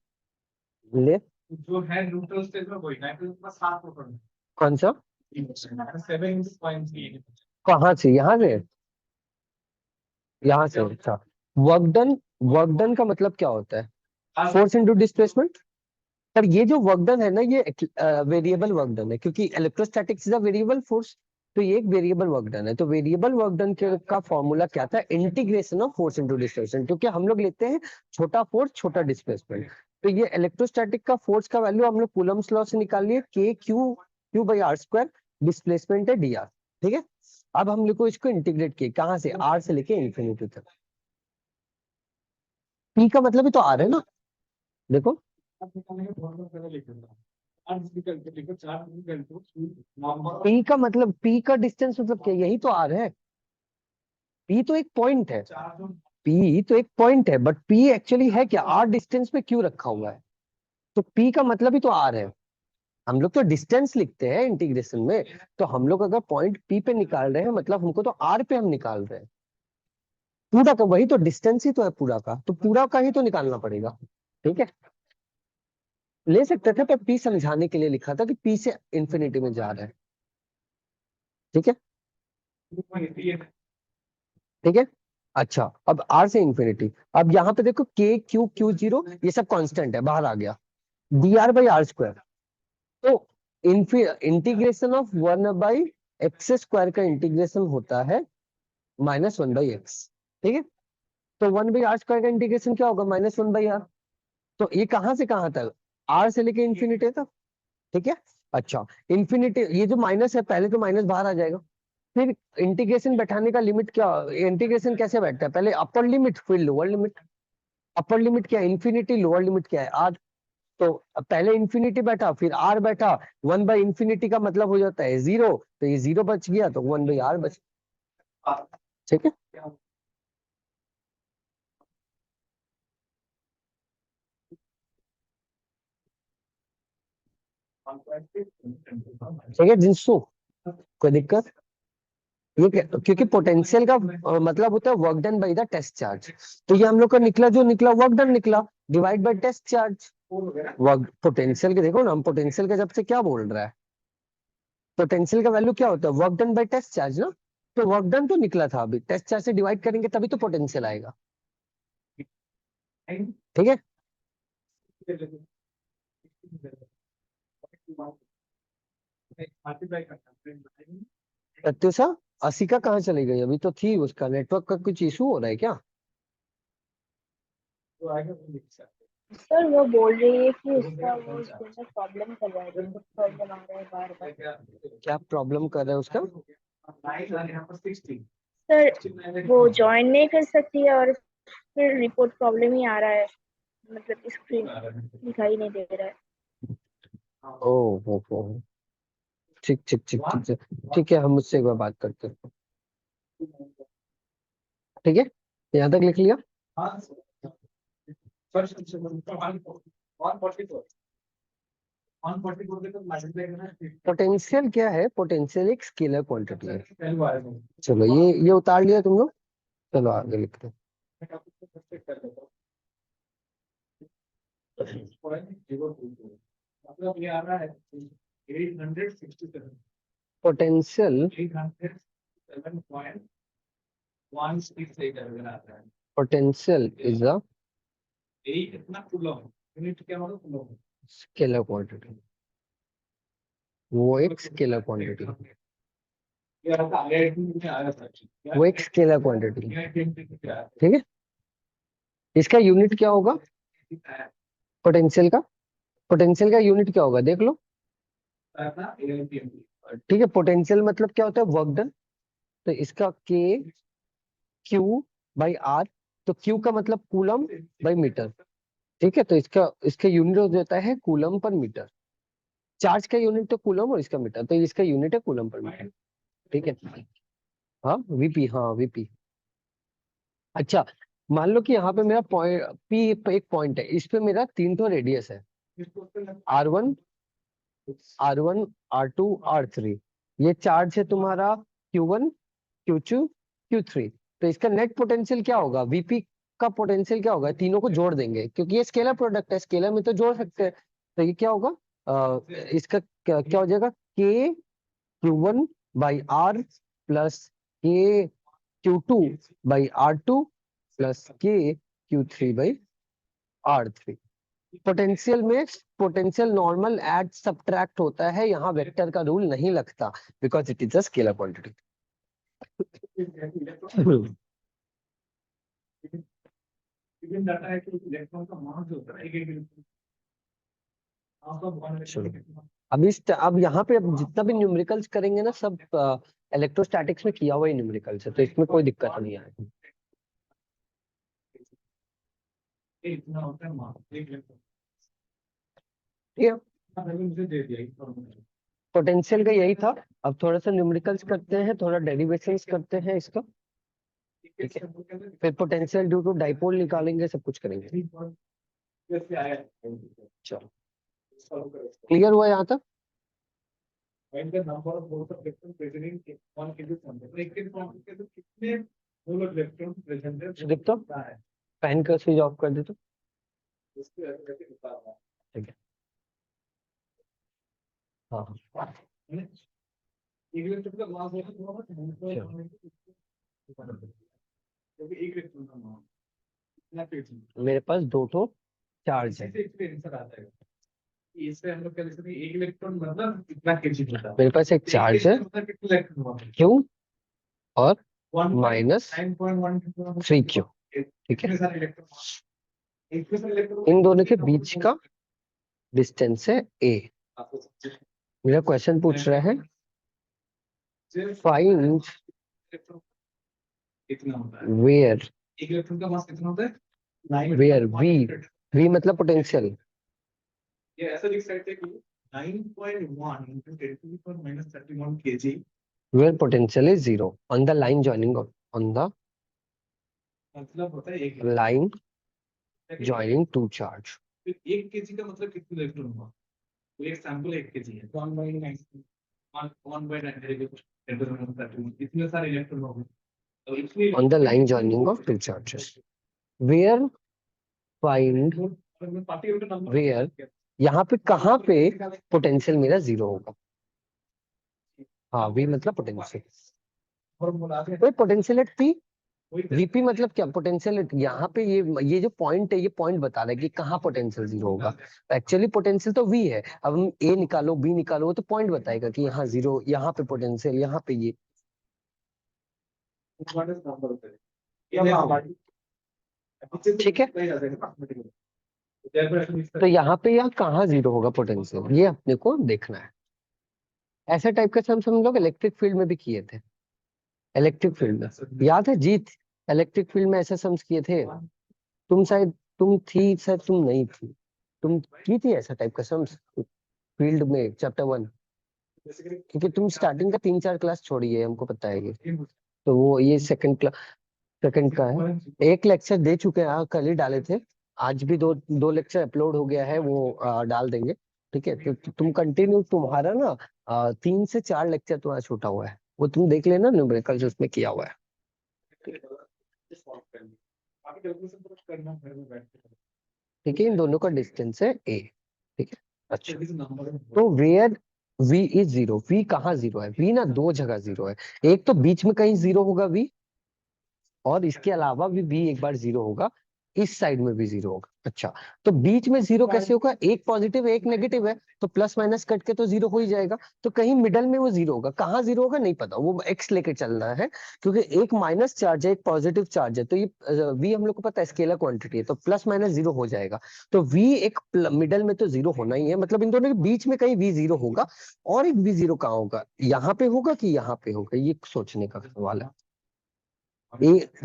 ले जो है न्यूट्रल स्टेट में वही नाइट्रोजन के पास 7 प्रोटॉन है, कौन सा, 7.3 कहाँ से, यहाँ से, यहाँ से, अच्छा। वर्क डन, वर्क डन का मतलब क्या होता है, फोर्स इनटू डिस्प्लेसमेंट। पर ये जो वर्क डन है ना, ये वेरिएबल वर्क डन है, क्योंकि electrostatics is a variable force, तो ये एक वेरिएबल वर्क डन है। तो वेरिएबल वर्क डन का फॉर्मूला क्या था, integration of force into displacement, क्योंकि हम लोग लेते हैं छोटा फोर्स छोटा डिस्प्लेसमेंट। तो ये इलेक्ट्रोस्टैटिक का फोर्स का वैल्यू हम लोग कूलम्स लॉ से निकाल लिए, K Q Q by R square, displacement है डी आर, ठीक है। अब हम लोग को इसको इंटीग्रेट किए, कहाँ से, आर से लेके इन्फिनिटी तक। पी का मतलब ही तो आर है ना, देखो पी का मतलब, पी का डिस्टेंस मतलब क्या, यही तो आर है। पी तो एक पॉइंट है, पी तो एक पॉइंट है, बट पी एक्चुअली है क्या, आर डिस्टेंस पे क्यों रखा हुआ है, तो पी का मतलब ही तो आर है। हम लोग तो डिस्टेंस लिखते हैं इंटीग्रेशन में, तो हम लोग अगर पॉइंट पी पे निकाल रहे हैं मतलब हमको तो आर पे हम निकाल रहे हैं। पूरा का वही तो डिस्टेंस ही तो है पूरा का, तो पूरा का ही तो निकालना पड़ेगा, ठीक है। ले सकते थे, पर पी समझाने के लिए लिखा था कि पी से इंफिनिटी में जा रहा है, ठीक है, ठीक है। अच्छा, अब आर से इंफिनिटी, अब यहाँ पे देखो के क्यू क्यू जीरो ये सब कांस्टेंट है, बाहर आ गया, D R by R square. तो इंटीग्रेशन ऑफ 1/x स्क्वायर का इंटीग्रेशन होता है -1/x, ठीक है। तो 1/r स्क्वायर का इंटीग्रेशन क्या होगा, -1/r। तो ये कहाँ से कहाँ तक, आर से लेके इंफिनिटी तक, ठीक है। अच्छा, इंफिनिटी, ये जो माइनस है पहले तो माइनस बाहर आ जाएगा, फिर इंटीग्रेशन बैठाने का लिमिट क्या, इंटीग्रेशन कैसे बैठता है, पहले अपर लिमिट फिर लोअर लिमिट। अपर लिमिट क्या है इन्फिनिटी, लोअर लिमिट क्या है आर। तो पहले इंफिनिटी बैठा फिर आर बैठा, 1/इंफिनिटी का मतलब हो जाता है 0, तो ये 0 बच गया तो 1/r बच, ठीक है। ठीक है जिनसु, कोई दिक्कत, क्योंकि पोटेंशियल का मतलब होता है work done by the test charge. तो ये हम लोग का निकला, जो निकला वर्क डन निकला, divide by test charge. Work potential के देखो ना, हम पोटेंशियल का जब से क्या बोल रहा है, पोटेंशियल का वैल्यू क्या होता है, work done by test charge ना। तो वर्क डन तो निकला था, अभी टेस्ट चार्ज से डिवाइड करेंगे तभी तो पोटेंशियल आएगा, ठीक है। प्रत्युषा, असिका कहाँ चली गई, अभी तो थी, उसका नेटवर्क का कुछ इशू हो रहा है क्या। सर वो बोल रही है कि उसका वो उसके अंदर प्रॉब्लम कर रहा है, रिपोर्ट प्रॉब्लम आ रहा है बार बार। क्या प्रॉब्लम कर रहा है उसका, सर वो ज्वाइन नहीं कर सकती है और फिर रिपोर्ट प्रॉब्लम ही आ रहा है, मतलब स्क्रीन दिखाई नहीं दे रहा है। ओ हो, ठीक ठीक ठीक ठीक ठीक है, हम मुझसे एक बार बात करते हैं, ठीक है, यहाँ तक लिख लिया। पोटेंशियल क्या है, पोटेंशियल एक स्केलर क्वांटिटी है, चलो ये उतार लिया तुम लोग, चलो आगे लिखते हैं। मतलब ये आ रहा है 867, पोटेंशियल 807.168 आता है। पोटेंशियल इज अ यही इतना कूलम, यूनिट क्या मतलब कूलम, स्केलर क्वांटिटी, वो एक स्केलर क्वांटिटी, ये आता है में आया था, वो एक स्केलर क्वांटिटी, ठीक है। इसका यूनिट क्या होगा, पोटेंशियल का, पोटेंशियल का यूनिट क्या होगा देख लो, ठीक है। पोटेंशियल मतलब क्या होता है, वर्क डन, तो इसका के क्यू बाई आर, तो क्यू का मतलब कूलम बाई मीटर, ठीक है। तो इसका इसका यूनिट हो जाता है कूलम पर मीटर, चार्ज का यूनिट तो कूलम और इसका मीटर, तो इसका यूनिट है कूलम पर मीटर, ठीक है। हाँ वीपी, हाँ वीपी। अच्छा, मान लो कि यहाँ पे मेरा पॉइंट पी एक पॉइंट है, इस पे मेरा 3 तो रेडियस है, R1 R1 R2 R3, ये चार्ज है तुम्हारा Q1, Q2, Q3। तो इसका नेट पोटेंशियल क्या होगा, वीपी का पोटेंशियल क्या होगा, तीनों को जोड़ देंगे क्योंकि ये स्केलर प्रोडक्ट है, स्केलर में तो जोड़ सकते हैं। तो ये क्या होगा, इसका क्या हो जाएगा, के Q1 बाई आर प्लस के Q2 बाई R2 प्लस के Q3 बाई R3। पोटेंशियल में पोटेंशियल नॉर्मल ऐड सब्ट्रैक्ट होता है, यहाँ वेक्टर का रूल नहीं लगता because it is a scalar quantity. Given data है कि इलेक्ट्रॉन का मास जो होता है एक एक इलेक्ट्रॉन आपका वन चलो। अब यहाँ पे अब जितना भी न्यूमेरिकल्स करेंगे ना, सब इलेक्ट्रोस्टैटिक्स में किया हुआ ही न्यूमेरिकल्स है, तो इसमें कोई दिक्कत नहीं आएगी। इतना होता है मास एक इलेक्ट्रॉन। ये मैंने मुझे दे दिया इन्फॉर्मेशन। पोटेंशियल का यही था। अब थोड़ा सा न्यूमेरिकल्स करते हैं, थोड़ा डेरिवेशंस करते हैं इसका, ठीक है। फिर पोटेंशियल ड्यू टू डाइपोल निकालेंगे, सब कुछ करेंगे। जैसे आया चलो, सॉल्व करो। क्लियर हुआ यहाँ तक? Find the number of moles of electron present in 1 kg solution. एक kg सॉल्यूशन के अंदर कितने मोल ऑफ इलेक्ट्रॉन प्रेजेंट है देख तो है फैन का स्विच ऑफ कर दे तो उसके ऐसे निकालना है। ठीक है। हाँ हाँ, एक इलेक्ट्रॉन का मास है तो क्योंकि एक इलेक्ट्रॉन का मास इतना kg मेरे पास दो तो चार्ज है। इसी से आंसर आता है। इससे हम लोग क्या लिख सकते हैं, एक इलेक्ट्रॉन मतलब कितना kg होता है। मेरे पास एक चार्ज है, मतलब कितने इलेक्ट्रॉन होते हैं? क्यू और 1 माइनस 9.1 3Q, ठीक है। इतने सारे इलेक्ट्रॉन एक सारे इलेक्ट्रॉन इन दोनों के बीच का डिस्टेंस है a। मेरा क्वेश्चन पूछ रहा है फाइंड कितना होता है वेयर, एक इलेक्ट्रॉन का मास कितना होता है वेयर v मतलब पोटेंशियल, ये ऐसा लिख सकते हैं कि 9.1 into 10 to the power minus 31 kg where potential is 0 on the line joining on the मतलब होता है एक लाइन जॉइनिंग टू चार्ज। फिर 1 kg का मतलब कितने इलेक्ट्रॉन हुआ, तो एक सैंपल 1 kg है 1/9 इतने सारे इलेक्ट्रॉन हो गए। तो इसलिए On the line joining of two charges, where find particle का नंबर where यहाँ पे कहाँ पे पोटेंशियल मेरा 0 होगा। हाँ, v मतलब पोटेंशियल, फॉर्मूला तो पोटेंशियल एट p, vp मतलब क्या, पोटेंशियल यहाँ पे ये जो पॉइंट है, ये पॉइंट बता रहा है कि कहाँ पोटेंशियल 0 होगा। एक्चुअली पोटेंशियल तो v है, अब हम a निकालो b निकालो, वो तो पॉइंट बताएगा कि यहाँ 0, यहाँ पे पोटेंशियल, यहाँ पे ये। ठीक है, तो यहाँ पे यहाँ कहाँ 0 होगा पोटेंशियल, ये अपने को देखना है। ऐसा टाइप का सम हम लोग इलेक्ट्रिक फील्ड में भी किए थे। इलेक्ट्रिक फील्ड में याद है जीत, इलेक्ट्रिक फील्ड में ऐसे सम्स किए थे। तुम शायद तुम थी, शायद तुम नहीं थी, तुम की थी ऐसा टाइप का सम्स फील्ड में चैप्टर 1, क्योंकि तुम स्टार्टिंग का 3-4 क्लास छोड़ी है, हमको पता है ये। तो वो ये सेकंड का है, एक लेक्चर दे चुके हैं, कल ही डाले थे। आज भी दो लेक्चर अपलोड हो गया है, वो डाल देंगे, ठीक है। तो तुम कंटिन्यू, तुम्हारा ना 3 से 4 लेक्चर तुम्हारा छूटा हुआ है, वो तुम देख लेना, न्यूमेरिकल्स उसमें किया हुआ है। ठीक है, इन दोनों का डिस्टेंस है a, ठीक है। अच्छा, तो वेयर v इज 0, v कहाँ 0 है, v ना दो जगह 0 है। एक तो बीच में कहीं 0 होगा v, और इसके अलावा भी एक बार 0 होगा, इस साइड में भी 0 होगा। अच्छा, तो बीच में 0 कैसे होगा, एक पॉजिटिव एक नेगेटिव है, तो प्लस माइनस कट के तो 0 हो ही जाएगा। तो कहीं मिडल में वो 0 होगा, कहाँ 0 होगा नहीं पता, वो x लेके चलना है, क्योंकि एक माइनस चार्ज है, एक पॉजिटिव चार्ज है। तो ये v हम लोग को पता है स्केलर क्वांटिटी है, तो प्लस माइनस 0 हो जाएगा। तो v एक मिडल में तो 0 होना ही है, मतलब इन दोनों के बीच में कहीं v 0 होगा। और एक v 0 कहाँ होगा, यहाँ पे होगा कि यहाँ पे होगा, ये सोचने का सवाल है।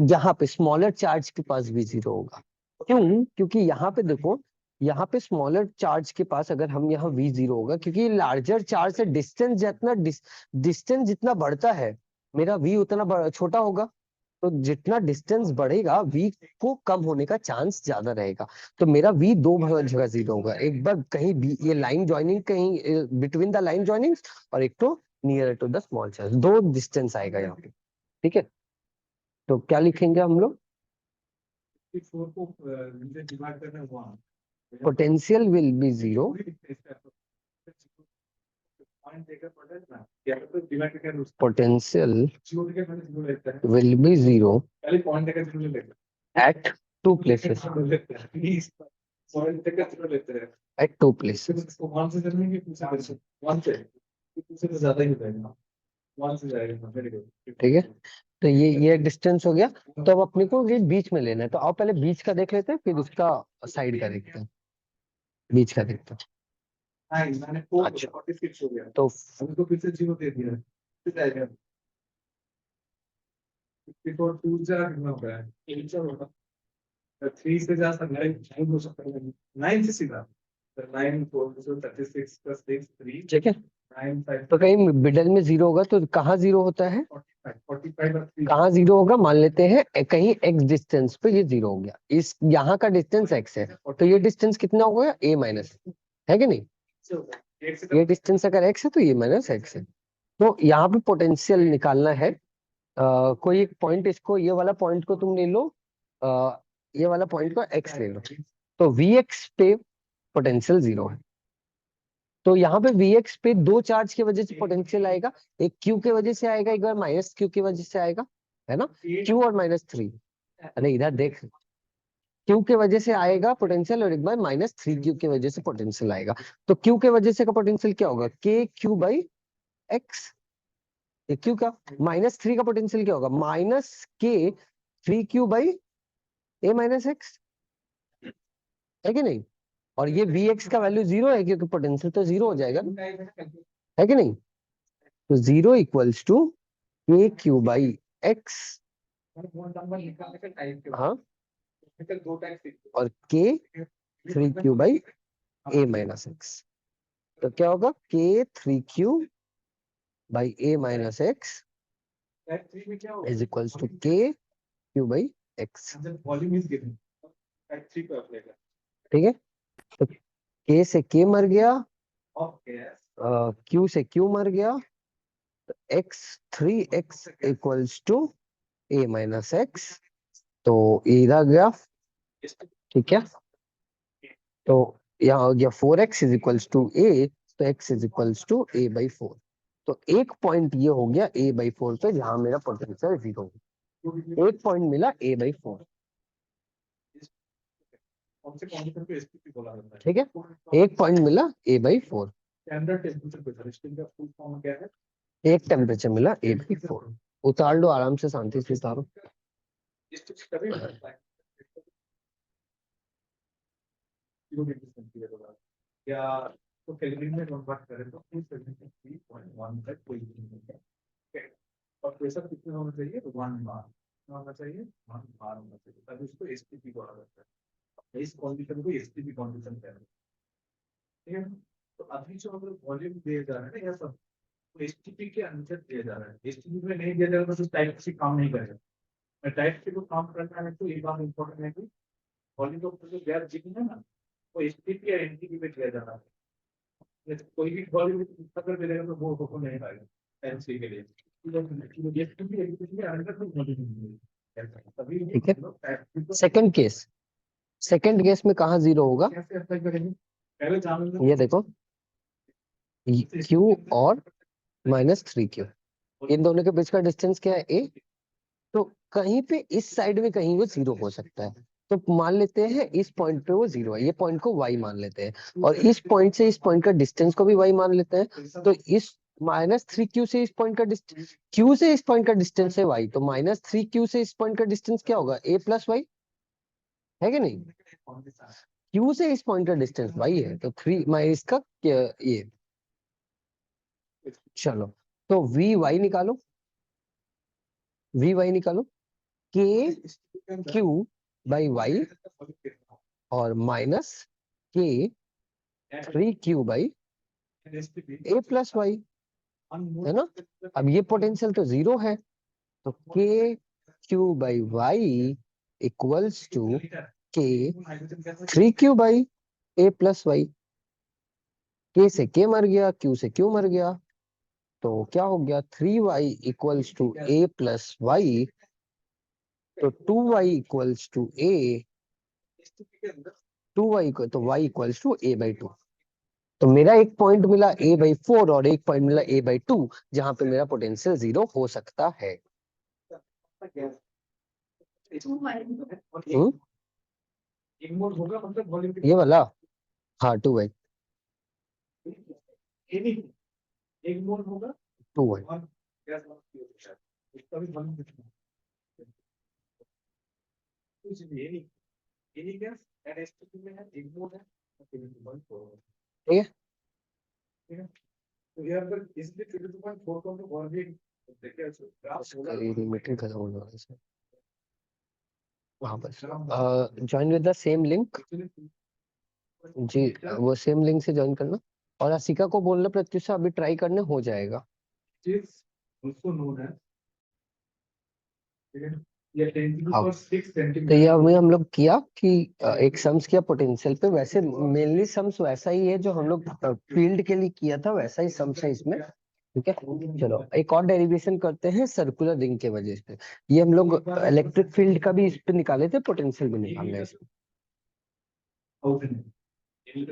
यहाँ पे स्मॉलर चार्ज के पास भी 0 होगा। क्यों, क्योंकि यहाँ पे देखो, यहाँ पे स्मॉलर चार्ज के पास अगर हम यहाँ v 0 होगा, क्योंकि लार्जर चार्ज से डिस्टेंस जितना बढ़ता है, मेरा v उतना छोटा होगा। तो जितना डिस्टेंस बढ़ेगा, v को कम होने का चांस ज्यादा रहेगा। तो मेरा v दो जगह 0 होगा, एक बार कहीं ये लाइन ज्वाइनिंग, कहीं बिटवीन द लाइन ज्वाइनिंग, और एक तो near to the small charge, दो डिस्टेंस आएगा यहाँ पे, ठीक है। तो क्या लिखेंगे हम लोग, 54 को नीचे डिवाइड करना है 1 potential will be zero, point देकर पढ़े ना या तो डिवाइड करके उसको पोटेंशियल जीरो के मैंने जीरो लेता है विल बी जीरो पहले पॉइंट देकर जीरो लेता है at two places, please point देकर जीरो लेते हैं एट टू प्लेसेस, इसको 1 से करने की पूछा 1 से 2 से तो ज्यादा ही हो जाएगा 1 से जाएगा वेरी गुड ठीक है। तो ये डिस्टेंस हो गया। तो अब अपने को ये बीच में लेना है, तो आओ पहले बीच का देख लेते हैं, फिर उसका साइड का देखते हैं, बीच का देखते हैं। हाँ मैंने 4 अच्छा। 46 हो गया तो अभी तो फिर से जीरो दे दिया फिर जाएगा 54 2 जा कितना होगा 8 जा होगा 3 से जा सकता है 9 हो सकता है 9 से सीधा 9 4 so 36 plus 6 3 ठीक है, 9 5 तो कहीं मिडल में जीरो होगा, तो कहाँ जीरो होता है, 45 और 3 कहाँ जीरो होगा, मान लेते हैं कहीं एक्स डिस्टेंस पे ये जीरो हो गया, इस यहाँ का डिस्टेंस एक्स है, तो ये डिस्टेंस कितना हो गया, ए माइनस, है कि नहीं, से होगा 1 से ये डिस्टेंस अगर एक्स है तो ये माइनस एक्स है। तो यहाँ पे पोटेंशियल निकालना है, कोई एक पॉइंट, इसको ये वाला पॉइंट को तुम ले लो, ये वाला पॉइंट को एक्स ले लो, तो वी एक्स पे पोटेंशियल जीरो है। तो यहाँ पे वी एक्स पे दो चार्ज की वजह से पोटेंशियल आएगा, एक क्यू के वजह से आएगा, एक बार माइनस क्यू की वजह से आएगा, है ना, क्यू और -3, अरे इधर देख, क्यू के वजह से आएगा पोटेंशियल, और एक बार -3 क्यू की वजह से पोटेंशियल आएगा। तो क्यू के वजह से का पोटेंशियल क्या होगा, K Q by x, Q का -3 का पोटेंशियल क्या होगा, -k 3q by A minus x, है कि नहीं, और ये वी एक्स का वैल्यू जीरो है क्योंकि पोटेंशियल तो जीरो हो जाएगा ना, है कि नहीं, तो जीरो इक्वल्स टू के क्यू बाई एक्स, नंबर निकालने का टाइप के हाँ, दो टाइप और के 3q by A minus X, तो क्या होगा के 3q by A minus x type 3 में क्या होगा इज इक्वल्स टू के Q by x, volume is given type 3 पे अप्लाई कर ठीक है। तो के से के मर गया, ऑफ गैस क्यू से क्यू मर गया, तो X 3x equals to A minus X, तो ये इधर गया, ठीक है, तो यहाँ हो गया 4x is equals to A, तो x is equals to a by 4, तो एक पॉइंट ये हो गया a बाई 4 पे जहां मेरा पोटेंशियल जीरो, एक पॉइंट मिला a बाई 4, कौन से कंडीशन पे एसटीपी बोला जाता है ठीक है, एक पॉइंट मिला a बाई 4, स्टैंडर्ड टेम्परेचर पे स्टीम का फुल फॉर्म क्या है एक टेम्परेचर मिला a बाई 4, उतार लो आराम से, शांति से उतारो, स्टिच करें या तो केल्विन में कन्वर्ट करें तो 273.1 तक कोई नहीं है और प्रेशर कितना होना चाहिए 1 बार होना चाहिए 1 बार होना चाहिए तब इसको एसटीपी बोला जाता है, इस कंडीशन को एसटीपी कंडीशन कहते हैं, ठीक है। तो अभी जो अगर वॉल्यूम दिया जा रहा है ना यह सब तो एसटीपी के अंदर दिया जा रहा है, एसटीपी में नहीं दिया जा रहा तो टाइप से काम नहीं करेगा, टाइप से को काम करना है तो ये बात इंपॉर्टेंट है कि वॉल्यूम का जो गैप जितना है ना वो एसटीपी या एनटीपी पे दिया जा रहा है, जैसे कोई भी वॉल्यूम अगर मिलेगा तो वो नहीं आएगा एनसी के लिए एसटीपी एनटीपी के अंदर तो वॉल्यूम तभी ठीक है। सेकंड केस में कहाँ जीरो होगा, कैसे अप्लाई करेंगे पहले जान ये देखो, q और -3q, इन दोनों के बीच का डिस्टेंस क्या है a, तो कहीं पे इस साइड में कहीं वो जीरो हो सकता है, तो मान लेते हैं इस पॉइंट पे वो जीरो है, ये पॉइंट को y मान लेते हैं, और इस पॉइंट से इस पॉइंट का डिस्टेंस को भी y मान लेते हैं, तो इस -3q से इस पॉइंट का डिस्टेंस, q से इस पॉइंट का डिस्टेंस है y, तो -3q से इस पॉइंट का डिस्टेंस क्या होगा a प्लस वाई, है कि नहीं, q से इस पॉइंट का डिस्टेंस y है, तो 3 मैं इसका ये, चलो तो vy निकालो, vy निकालो, k q बाई y और minus k 3q by a plus Y, है ना, अब ये पोटेंशियल तो जीरो है, तो k q by y equals to k 3q by a plus Y, k से k मर गया, q से q मर गया, तो क्या हो गया 3y equals to a plus Y, तो 2y equals to a, 2y को तो y equals to a by 2। तो मेरा एक पॉइंट मिला a बाई 4 और एक पॉइंट मिला a बाई 2, जहां पे मेरा पोटेंशियल 0 हो सकता है। एक मोड होगा मतलब वॉल्यूम ये वाला, हाँ 2y, एक मोड होगा 2y। और गैस उसका भी वॉल्यूम कितना कुछ भी एनी गैस एट एसटीपी में है, एक मोड है और 22.4 ठीक है, ठीक है। तो यहाँ पर इसलिए 22.4 को हम लोग और भी देखिए ग्राफ होगा लिमिटेड खत्म होने वाला है वहां पर। Join with the same link जी, वो सेम लिंक से ज्वाइन करना, और असिका को बोलना प्रत्युषा अभी ट्राई करने हो जाएगा। उसको नोन है, ठीक है, ये 10 to the हाँ। power 6 तो सेंटीमीटर ये अभी हम लोग किया कि एक सम्स किया पोटेंशियल पे, वैसे मेनली सम्स वैसा ही है जो हम लोग फील्ड के लिए किया था, वैसा ही सम्स है इसमें। ठीक है, चलो एक और डेरिवेशन करते हैं सर्कुलर रिंग के वजह से। ये हम लोग इलेक्ट्रिक फील्ड का भी इस पे निकाले थे, पोटेंशियल भी निकालना है इसमें।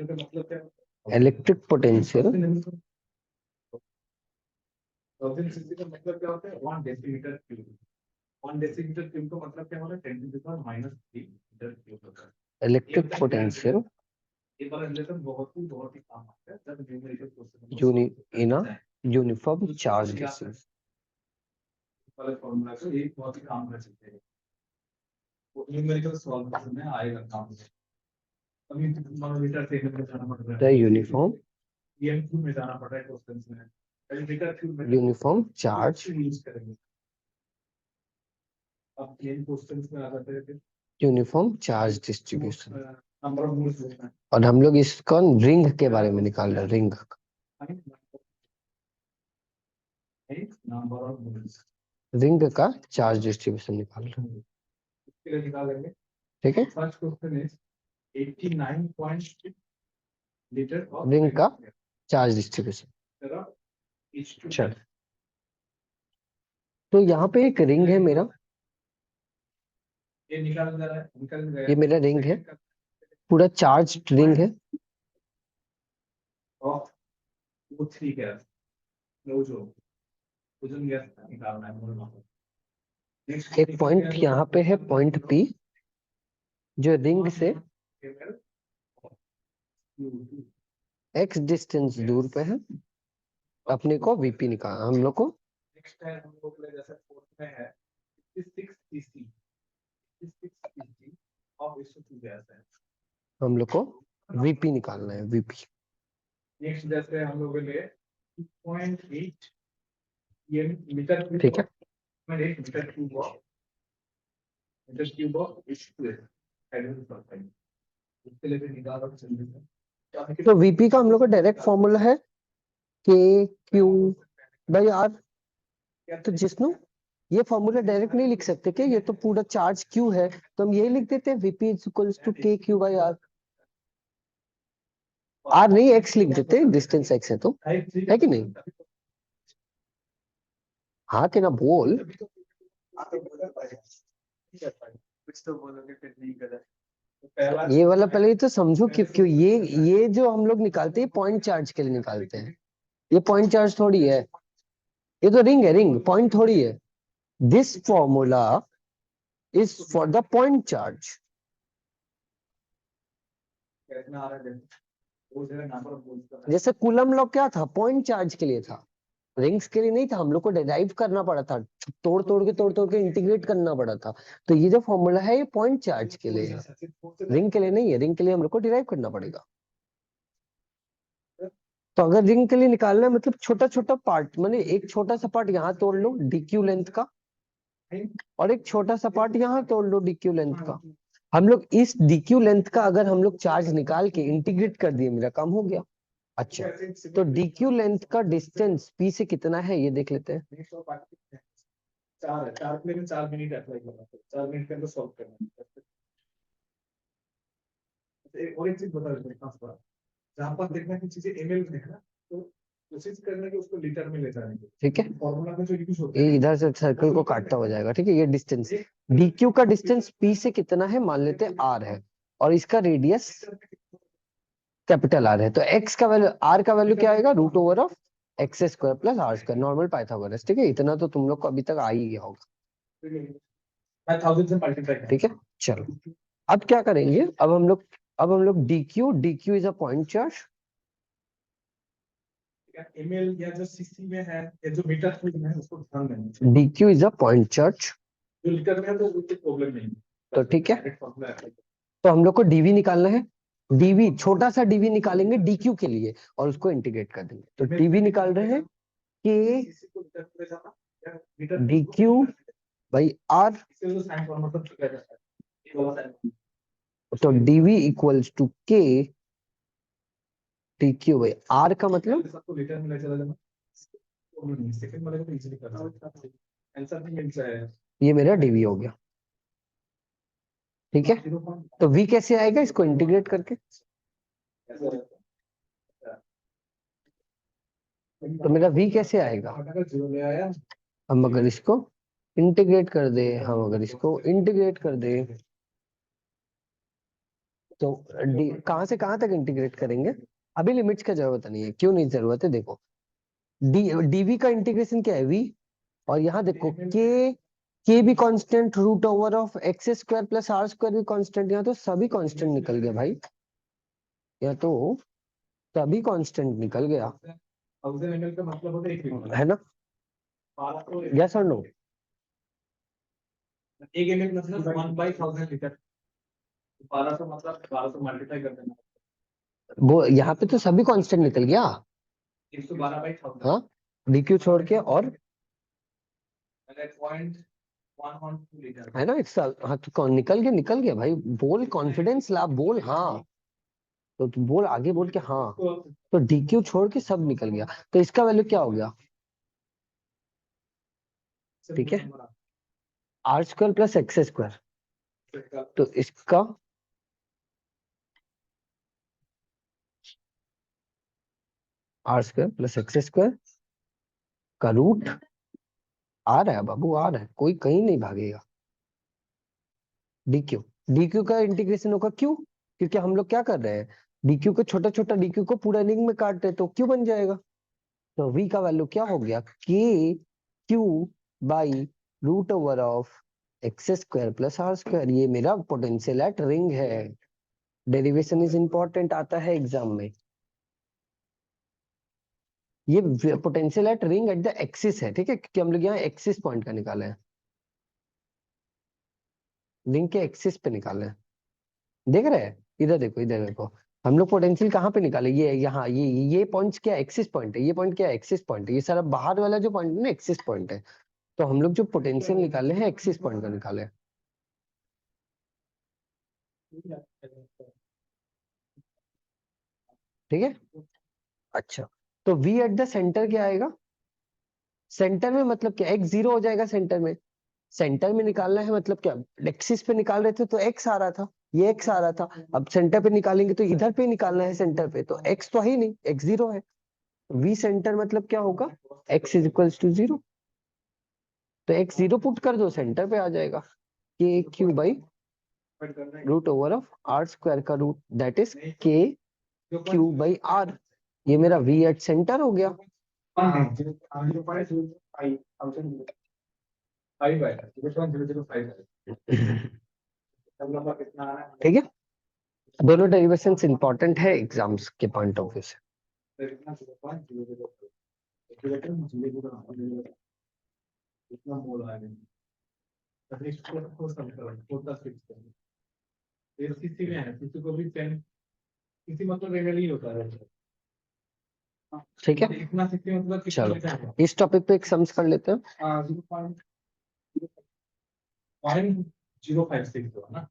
का मतलब क्या इलेक्ट्रिक पोटेंशियल 1000 cc का मतलब क्या होता है 1 डेसीमीटर क्यूब, 1 डेसीमीटर क्यूब का मतलब क्या होता है 10 to the power -3 metre cube होता है। इलेक्ट्रिक पोटेंशियल ये वाला रिलेशन बहुत ही काम आता है जब numerical question uni in a uniform charge distance. वाले फॉर्मूला को ये बहुत ही काम कर सकते हैं, वो न्यूमेरिकल सॉल्व करने में आएगा काम। अभी मीटर से में जाना पड़ रहा द है, यूनिफॉर्म ईएम क्यूब में जाना पड़ रहा है क्वेश्चंस में, पहले मीटर क्यूब में यूनिफॉर्म चार्ज यूज करेंगे। अब ईएम क्वेश्चंस में आ जाते हैं uniform charge distribution, number of moles होता है, और हम लोग इसका रिंग के बारे में निकाल रहे हैं। Ring number of moles ring का चार्ज डिस्ट्रीब्यूशन निकाल रहे हैं। इसके लिए निकालेंगे। ठीक है, first question is 89.6 litre of ring का चार्ज डिस्ट्रीब्यूशन। चल, तो यहाँ पे एक रिंग है मेरा, ये निकाल जा रहा है, निकल गया, ये मेरा रिंग है, पूरा चार्ज रिंग है। और वो ठीक है, लो जो वजन गैस निकालना है मोल मापो। एक पॉइंट यहाँ पे है पॉइंट पी, जो रिंग से एक्स डिस्टेंस दूर पे है। अपने को वीपी निकाल, हम लोग को नेक्स्ट है हम लोग ले जैसे फोर्थ में है 56 CC, 56 CC of SO2 gas है। हम लोग को वीपी निकालना है, वीपी। नेक्स्ट जैसे हम लोग ले 2.8 ये मीटर क्यूब, ठीक है, 2.8 metre cube of H2S hydrogen sulphide, इसके लिए भी निकाल और चल रहा है। तो वीपी का हम लोग का डायरेक्ट फॉर्मूला है के क्यू बाई आर। तो जिष्णु, ये फॉर्मूला डायरेक्ट नहीं लिख सकते क्या? ये तो पूरा चार्ज क्यू है, तो हम यही लिख देते हैं वीपी इज इक्वल्स टू के क्यू बाई आर। आर नहीं एक्स लिख देते हैं, डिस्टेंस एक्स है तो, है कि नहीं? हाँ कि ना बोल। कुछ तो बोलोगे फिर नहीं गलत। ये वाला पहले ही तो समझो कि क्यों ये जो हम लोग निकालते हैं पॉइंट चार्ज के लिए निकालते हैं, ये पॉइंट चार्ज थोड़ी है, ये तो रिंग है, रिंग पॉइंट थोड़ी है। This formula is for the point charge. कितना आ रहा है वो जगह नंबर ऑफ मोल्स का जैसे कूलम लॉ क्या था? पॉइंट चार्ज के लिए था, रिंग्स के लिए नहीं था। हम लोग को डिराइव करना पड़ा था, तोड़ तोड़ के इंटीग्रेट करना पड़ा था। तो ये जो फॉर्मूला है ये पॉइंट चार्ज के लिए है, रिंग के लिए नहीं है। रिंग के लिए हम लोग को डिराइव करना पड़ेगा। तो अगर रिंग के लिए निकालना है मतलब छोटा छोटा पार्ट, माने एक छोटा सा पार्ट यहाँ तोड़ लो डीक्यू लेंथ का, और एक छोटा सा पार्ट यहाँ तोड़ लो डीक्यू लेंथ का। हम लोग इस डीक्यू लेंथ का अगर हम लोग चार्ज निकाल के इंटीग्रेट कर दिए, मेरा काम हो गया। अच्छा, तो डीक्यू लेंथ का डिस्टेंस पी से कितना है ये देख लेते हैं। 4 है, 4 प्लेन में 4 मिनट अप्लाई करना है, 4 मिनट के अंदर सॉल्व करना है। और एक चीज बता देते हैं खास बात, जहां पर देखना की चीजें एमएल में है ना, तो कोशिश करने की उसको लीटर में ले जाने की। ठीक है, फॉर्मूला में जो यूज होता ये है इधर से सर्कल को काटता हो जाएगा। ठीक है, ये डिस्टेंस dq का डिस्टेंस p से कितना है, मान लेते हैं r है, और इसका रेडियस कैपिटल R है, तो x का वैल्यू, r का वैल्यू क्या आएगा, root over of X square plus R square, normal Pythagoras. ठीक है, इतना तो तुम लोग को अभी तक आ ही गया होगा। मैं 1000 से मल्टीप्लाई ठीक है, चलो अब क्या करेंगे, अब हम लोग dq is a point charge, email या जो सीसी में है या जो मीटर में है उसको ध्यान देना। dq is a point charge, जो लीटर में है तो उसकी प्रॉब्लम नहीं है। तो ठीक है, डायरेक्ट फॉर्मूला है। तो हम लोग को dv निकालना है, dv छोटा सा dv निकालेंगे dq के लिए और उसको इंटीग्रेट कर देंगे, तो dv निकाल रहे हैं k सीसी को लीटर में जाना या मीटर dq बाई r, इससे जो साइन फॉर्मूला चुका जाता है ये वाला साइन तो dv equals to k dq by r का मतलब सबको लीटर में ले चला जाना। सेकंड वाले को इजीली कर सकते हैं। आंसर भी मिल जाएगा। ये मेरा dv हो गया। ठीक है, तो v कैसे आएगा, इसको इंटीग्रेट करके, तो मेरा v कैसे आएगा, अगर 0 ले आया हम अगर इसको इंटीग्रेट कर दे, हम अगर इसको इंटीग्रेट कर दे, तो कहां से कहां तक इंटीग्रेट करेंगे, अभी लिमिट्स का जरूरत नहीं है, क्यों नहीं जरूरत है, देखो dv का इंटीग्रेशन क्या है v, और यहाँ देखो k भी constant, root over of X square plus R square भी कांस्टेंट, यहाँ तो सभी कांस्टेंट निकल गया भाई, यहाँ तो सभी कांस्टेंट निकल गया, 1000 ml का मतलब होता है 1 लीटर। है ना, 1200 यस और नो, 1 ml मतलब 1/1000 लीटर। 1200 मतलब 1200 मल्टीप्लाई कर देना। वो यहाँ पे तो सभी कांस्टेंट निकल गया, 112/1000 हाँ dq छोड़ के, और मतलब 0.112 लीटर। है ना, हाँ तो निकल गया भाई, बोल कॉन्फिडेंस ला, बोल हाँ, तो तू बोल आगे, बोल के हाँ, तो dq छोड़ के सब निकल गया, तो इसका वैल्यू क्या हो गया, ठीक है, R square plus X square, तो इसका R square plus X square का रूट आ रहा है बाबू, आ रहा है, कोई कहीं नहीं भागेगा, dq का इंटीग्रेशन होगा क्यों, क्योंकि हम लोग क्या कर रहे हैं, dq को छोटा छोटा dq को पूरा रिंग में काट रहे हैं, तो क्यों बन जाएगा, तो v का वैल्यू क्या हो गया, k q by root over of X square plus R square, ये मेरा पोटेंशियल एट रिंग है, डेरिवेशन इज इंपॉर्टेंट आता है एग्जाम में, ये potential at ring at the axis है, ठीक है, क्योंकि हम लोग यहाँ एक्सिस पॉइंट का निकाले हैं, रिंग के एक्सिस पे निकाले हैं, देख रहे हैं, इधर देखो, हम लोग पोटेंशियल कहाँ पे निकाले, ये यहाँ, ये पॉइंट क्या एक्सिस पॉइंट है, ये पॉइंट क्या एक्सिस पॉइंट है, ये सारा बाहर वाला जो पॉइंट है ना एक्सिस पॉइंट है, तो हम लोग जो पोटेंशियल निकाले हैं एक्सिस पॉइंट का निकाले हैं, ठीक है, अच्छा, तो v एट द सेंटर क्या आएगा, सेंटर में मतलब क्या, x जीरो हो जाएगा सेंटर में, सेंटर में निकालना है मतलब क्या, एक्सिस पे निकाल रहे थे तो x आ रहा था, ये x आ रहा था, अब सेंटर पे निकालेंगे तो इधर पे निकालना है सेंटर पे, तो x तो है ही नहीं, x जीरो है, v सेंटर मतलब क्या होगा, x is equals to zero, तो x जीरो पुट कर दो, सेंटर पे आ जाएगा, k Q by root over of R square का root, that is k Q by R, ये मेरा v एट सेंटर हो गया, 0.005 नंबर कितना आ रहा है? ठीक है, दोनों डेरिवेशंस इंपॉर्टेंट है एग्जाम्स के पॉइंट ऑफ व्यू से, कितना 0.005 कितना मोल आ गया। अब इसको को सम करो, कोटा फिक्स करो। ये सीसी में है, सीसी को भी 10 सीसी मतलब रियली होता है। ठीक है, इतना सीसी मतलब कितना चलो लीटर है? इस टॉपिक पे एक सम्स कर लेते हैं, 0.056 हो ना,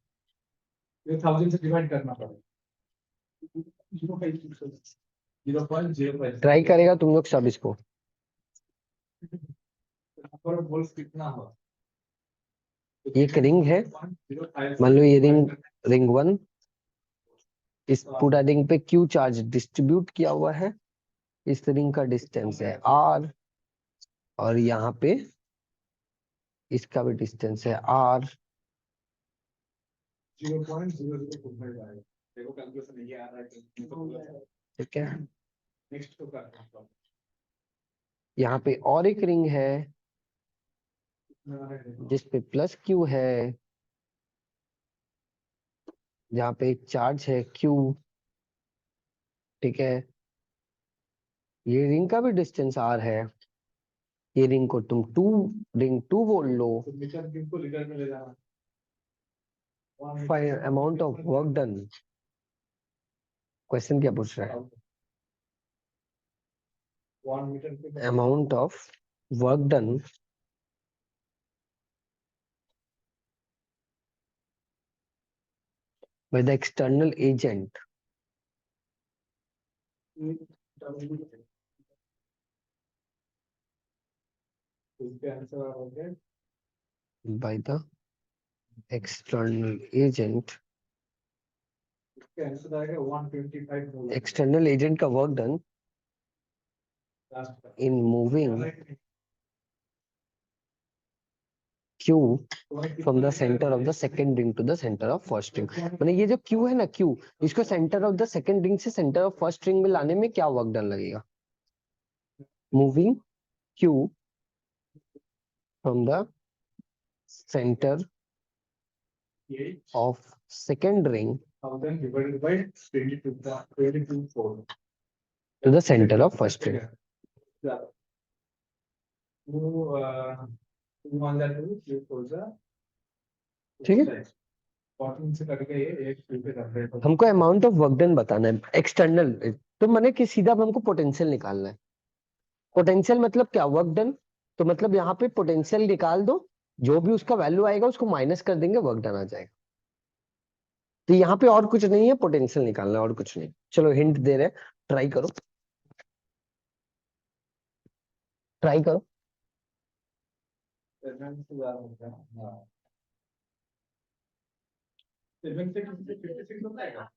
ये 1000 से डिवाइड करना पड़ेगा। 0.05 ट्राई करेगा तुम लोग सब इसको, पर वोल्ट कितना हो, एक रिंग है, मान लो ये रिंग वन, इस पूरा रिंग पे क्यू चार्ज डिस्ट्रीब्यूट किया हुआ है, इस रिंग का डिस्टेंस है r, और यहाँ पे इसका भी डिस्टेंस है r। 0.0025 आएगा। देखो कैलकुलेशन ये आ रहा है ठीक है, नेक्स्ट तो करना है यहाँ पे और एक रिंग है जिसपे प्लस q है, जहाँ पे एक चार्ज है q। ठीक है, ये रिंग का भी डिस्टेंस r है। ये रिंग को तुम रिंग 2 बोल लो। तो मीटर दिन को लीटर में ले जाना find amount of work done. Question क्या पूछ रहा है? 1 मीटर के amount of work done by the external agent इसके आंसर हो गए by the external agent। इसके आंसर आएगा 125 मोल external agent का work done last in moving q from the center of the second ring to the center of first ring। मैंने ये जो q है ना, q, इसको centre of the second ring से सेंटर ऑफ फर्स्ट रिंग में लाने में क्या वर्क डन लगेगा? Moving q from the center of second ring 1000 divided by 22.4 to the center of first ring। वो 2 4 जा ठीक है, 14 से कट गए एक पे रख रहे हैं हमको अमाउंट ऑफ वर्क डन बताना है एक्सटर्नल। तो मैंने कि सीधा हमको पोटेंशियल निकालना है। पोटेंशियल मतलब क्या? Work done. तो मतलब यहाँ पे पोटेंशियल निकाल दो, जो भी उसका वैल्यू आएगा उसको माइनस कर देंगे, वर्क डन आ जाएगा। तो यहाँ पे और कुछ नहीं है, पोटेंशियल निकालना है और कुछ नहीं। चलो हिंट दे रहे हैं, ट्राई करो, ट्राई करो। 7 से ज्यादा होता है हां 7 से 56 होता है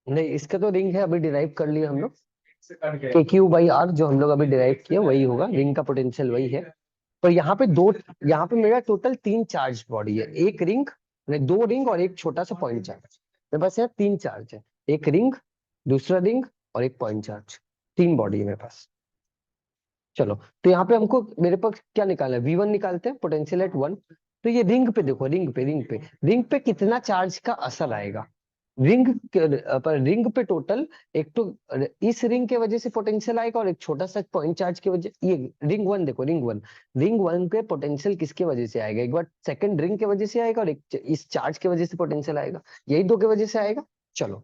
नहीं, इसका तो रिंग है, अभी डिराइव कर लिया हम लोग। से कट गए के क्यू बाई आर जो हम लोग अभी डिराइव किया वही होगा, रिंग का पोटेंशियल वही है। पर यहाँ पे यहाँ पे मेरा टोटल 3 चार्ज बॉडी है। एक रिंग, 2 रिंग और एक छोटा सा पॉइंट चार्ज। मेरे पास यहाँ 3 चार्ज है, एक रिंग, दूसरा रिंग और एक पॉइंट चार्ज। 3 बॉडी है मेरे पास। चलो, तो यहाँ पे हमको मेरे पास क्या निकालना है? V1 निकालते हैं, पोटेंशियल एट 1। तो ये रिंग पे देखो, रिंग पे कितना चार्ज का असर आएगा। पर रिंग पे टोटल, एक तो इस रिंग के वजह से पोटेंशियल आएगा और एक छोटा सा पॉइंट चार्ज की वजह। ये रिंग 1 देखो, रिंग वन के पोटेंशियल किसके वजह से आएगा? एक बार सेकंड रिंग के वजह से आएगा और एक इस चार्ज की वजह से पोटेंशियल आएगा। यही दो के वजह से आएगा। चलो,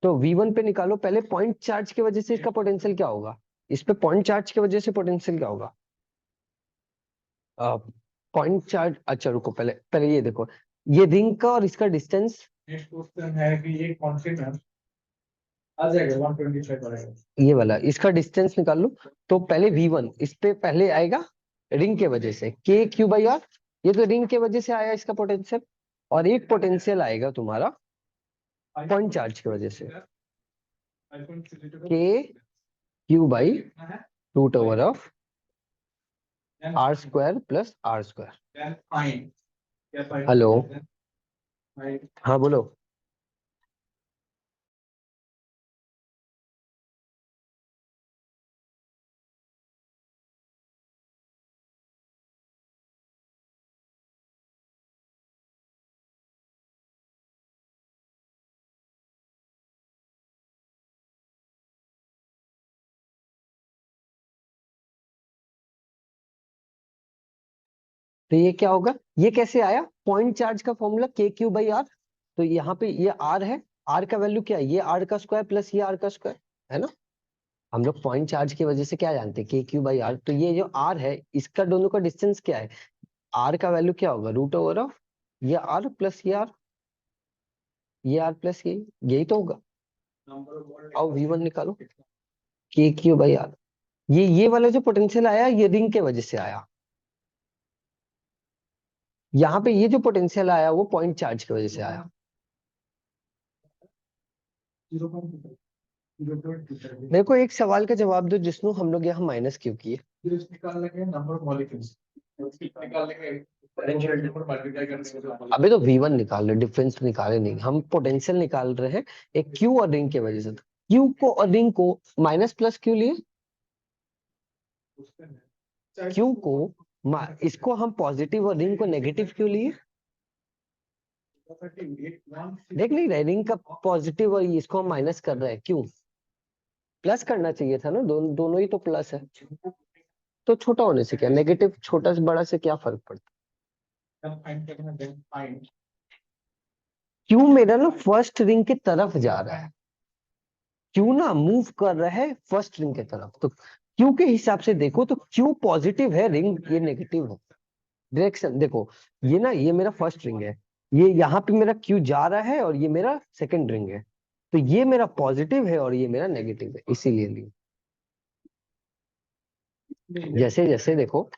तो V1 पे निकालो पहले, पॉइंट चार्ज की वजह से इसका पोटेंशियल क्या होगा? इस पे पॉइंट चार्ज की वजह से पोटेंशियल क्या होगा? पॉइंट चार्ज, अच्छा रुको, पहले पहले ये देखो, ये रिंग का और इसका डिस्टेंस। नेक्स्ट क्वेश्चन है कि ये कांस्टेंट है आ जाएगा 125 आएगा ये वाला इसका डिस्टेंस निकाल लो। तो पहले V1 इस पे पहले आएगा रिंग के वजह से, के क्यू बाई आर। ये तो रिंग के वजह से आया इसका पोटेंशियल, और एक पोटेंशियल आएगा तुम्हारा पॉइंट चार्ज की वजह से, K Q by root over of R square plus R square. Hello, हाँ बोलो। तो ये क्या होगा? ये कैसे आया? पॉइंट चार्ज का formula K Q by R. तो यहाँ पे ये आर है, आर का वैल्यू क्या है? ये आर का स्क्वायर प्लस ये आर का स्क्वायर, है ना। हम लोग पॉइंट चार्ज की वजह से क्या जानते हैं? के क्यू बाई आर। तो ये जो आर है, इसका दोनों का डिस्टेंस क्या है? आर का वैल्यू क्या होगा? रूट ओवर ऑफ ये आर प्लस ये आर, ये आर प्लस ये, यही तो होगा। और V1 निकालो, के क्यू बाई आर। ये वाला जो पोटेंशियल आया, ये रिंग के वजह से आया। यहाँ पे ये जो पोटेंशियल आया वो पॉइंट चार्ज की वजह से आया। मेरे को एक सवाल का जवाब दो जिसमें हम लोग यहाँ माइनस क्यों किए? निकालने के नंबर ऑफ मॉलिक्यूल्स निकालने के पोटेंशियल नंबर मल्टीप्लाई करने के जो अभी तो V1 निकाल रहे, डिफरेंस निकाले नहीं, हम पोटेंशियल निकाल रहे हैं एक क्यू और रिंग की वजह से। क्यू को और रिंग को माइनस प्लस क्यों लिए? क्यू को इसको हम पॉजिटिव और रिंग को नेगेटिव क्यों लिए? देख नहीं रहे, रिंग का पॉजिटिव और इसको हम माइनस कर रहे हैं, क्यों? प्लस करना चाहिए था ना, दोनों ही तो प्लस है। तो छोटा होने से क्या, नेगेटिव छोटा से बड़ा से क्या फर्क पड़ता? क्यू मेरा ना फर्स्ट रिंग की तरफ जा रहा है, क्यू ना मूव कर रहा है फर्स्ट रिंग की तरफ, तो क्यू के हिसाब से देखो तो क्यू पॉजिटिव है, रिंग ये नेगेटिव है। डायरेक्शन देखो, ये ना ये मेरा फर्स्ट रिंग है, ये यहाँ पे मेरा क्यू जा रहा है और ये मेरा सेकंड रिंग है, तो ये मेरा पॉजिटिव है और ये मेरा नेगेटिव है, इसीलिए लिए। जैसे जैसे देखो